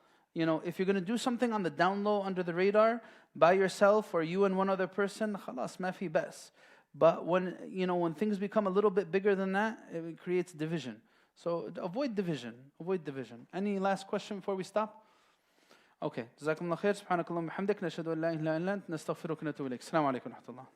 if you're going to do something on the down low under the radar by yourself or you and one other person, khalas, ma fi bas. But when things become a little bit bigger than that, it creates division. So avoid division. Avoid division. Any last question before we stop? Okay. جزاكم الله خير. سبحانك اللهم وبحمدك نشهد أن لا إله إلا أنت نستغفرك ونتوب إليك. السلام عليكم ورحمة الله.